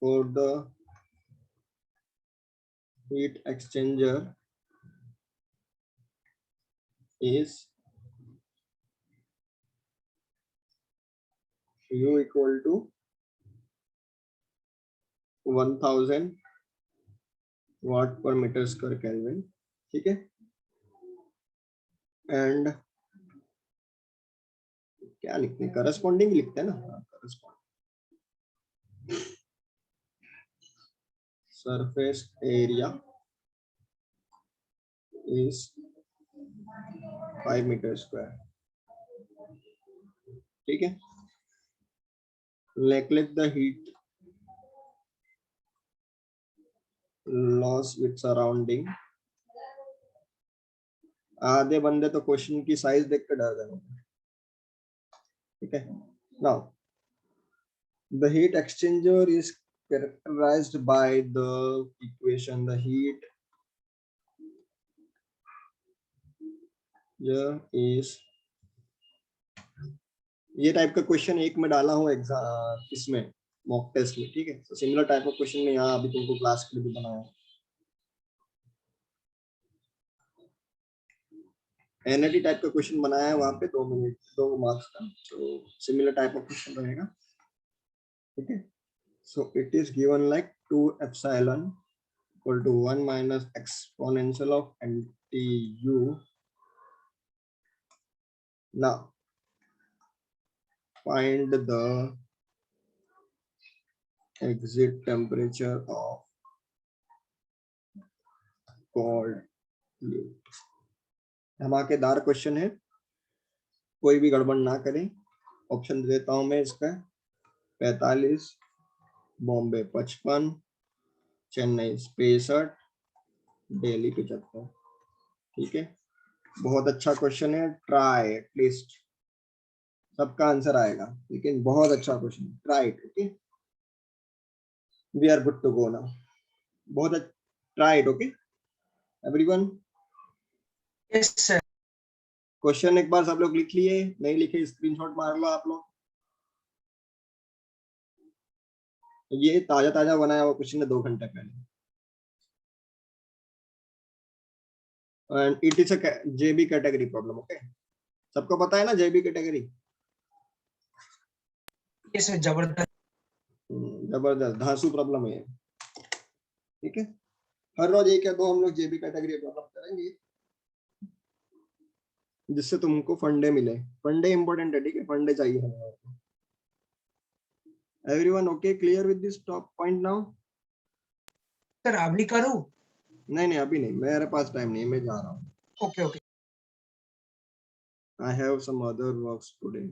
for the heat exchanger is U equal to 1000 watt per meter square Kelvin. ठीक है. एंड क्या लिखते हैं, करस्पॉन्डिंग लिखते हैं ना, corresponding. Surface area is 5 meter square. ठीक है. Neglect the heat loss with surrounding. आधे बंदे तो क्वेश्चन की साइज देख कर डर गए. ठीक है. Now the heat exchanger is characterized by the equation. The heat here is ये टाइप का क्वेश्चन एक में डाला हूँ एग्जाम इसमें मॉक टेस्ट में, ठीक है। तो सिमिलर टाइप ऑफ क्वेश्चन में यहाँ अभी तुमको क्लास के लिए भी बनाया है। एनआईटी टाइप का क्वेश्चन बनाया है वहां पे 2 मिनट 2 मार्क्स का, तो सिमिलर टाइप ऑफ क्वेश्चन रहेगा, ठीक है। So it is given like 2 epsilon equal to 1 minus exponential of NTU। Now find the exit temperature of cold fluid। धमाकेदार क्वेश्चन है, कोई भी गड़बड़ ना करें। ऑप्शन देता हूं मैं इसका 45, बॉम्बे 55, चेन्नई 65, दिल्ली 75, ठीक है। बहुत अच्छा क्वेश्चन है, ट्राई एटलीस्ट, सबका आंसर आएगा, लेकिन बहुत अच्छा question, try it, okay. We are good to go now, बहुत अच्छा, try it, okay everyone.
Yes sir.
Question एक बार सब लोग लिख लिए, नहीं लिखे स्क्रीनशॉट मार लो आप लोग। ये ताजा ताजा बनाया हुआ क्वेश्चन है 2 घंटे पहले, and it is a JB category problem, okay. सबको पता है ना जेबी कैटेगरी?
यस सर, जबरदस्त।
जबरदस्त धांसू प्रॉब्लम है, ठीक है। हर रोज 1 या 2 हम लोग जेबी कैटेगरी प्रॉब्लम करेंगे, जिससे तुमको फंडे मिले। फंडे इंपॉर्टेंट है, ठीक है, फंडे चाहिए हमें। Everyone okay, clear with this top point now?
Sir अभी करूं?
नहीं अभी नहीं, मेरे पास टाइम नहीं है, मैं जा रहा हूँ।
Okay okay.
I have some other works today.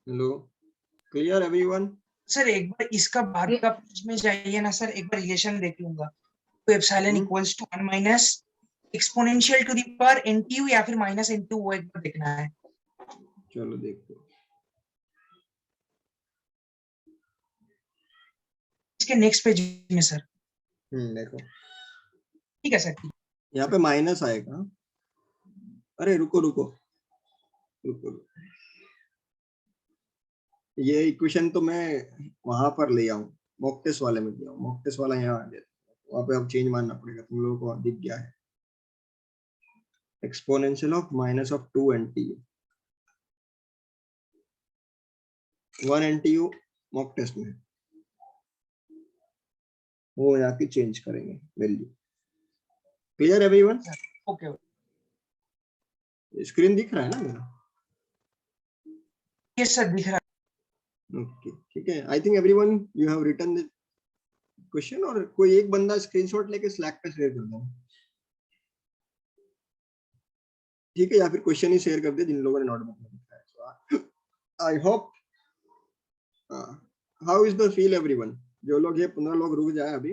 Hello, clear everyone?
Sir एक बार इसका बाद का पेज में जाइए ना सर, एक बार रिलेशन देख लूंगा। तो epsilon equals to 1 minus exponential to the power NTU या फिर माइनस NTU, वो एक बार देखना है।
चलो देखते हैं।
इसके नेक्स्ट पेज में सर।
देखो,
ठीक है सर, ठीक।
यहाँ पे माइनस आएगा। अरे रुको रुको रुको रुको, ये इक्वेशन तो मैं वहां पर ले आऊं, मॉक टेस्ट वाले में दिया हूं। मॉक टेस्ट वाला यहाँ आ गया, वहां पे अब चेंज मानना पड़ेगा, तुम लोगों को दिख गया है। Exponential of minus of 2 NTU, 1 NTU mock test में, वो यहाँ की चेंज करेंगे value. Clear everyone?
Okay,
screen दिख रहा है ना मेरा?
यस सर दिख रहा है।
ओके ठीक है। I think everyone you have written the question, और कोई एक बंदा स्क्रीनशॉट लेके स्लैक पे शेयर कर दो, ठीक है, या फिर क्वेश्चन ही शेयर कर दे जिन लोगों ने नोटबुक में लिखा है। I hope, how is the feel everyone? जो लोग ये 15 लोग रुक जाए अभी,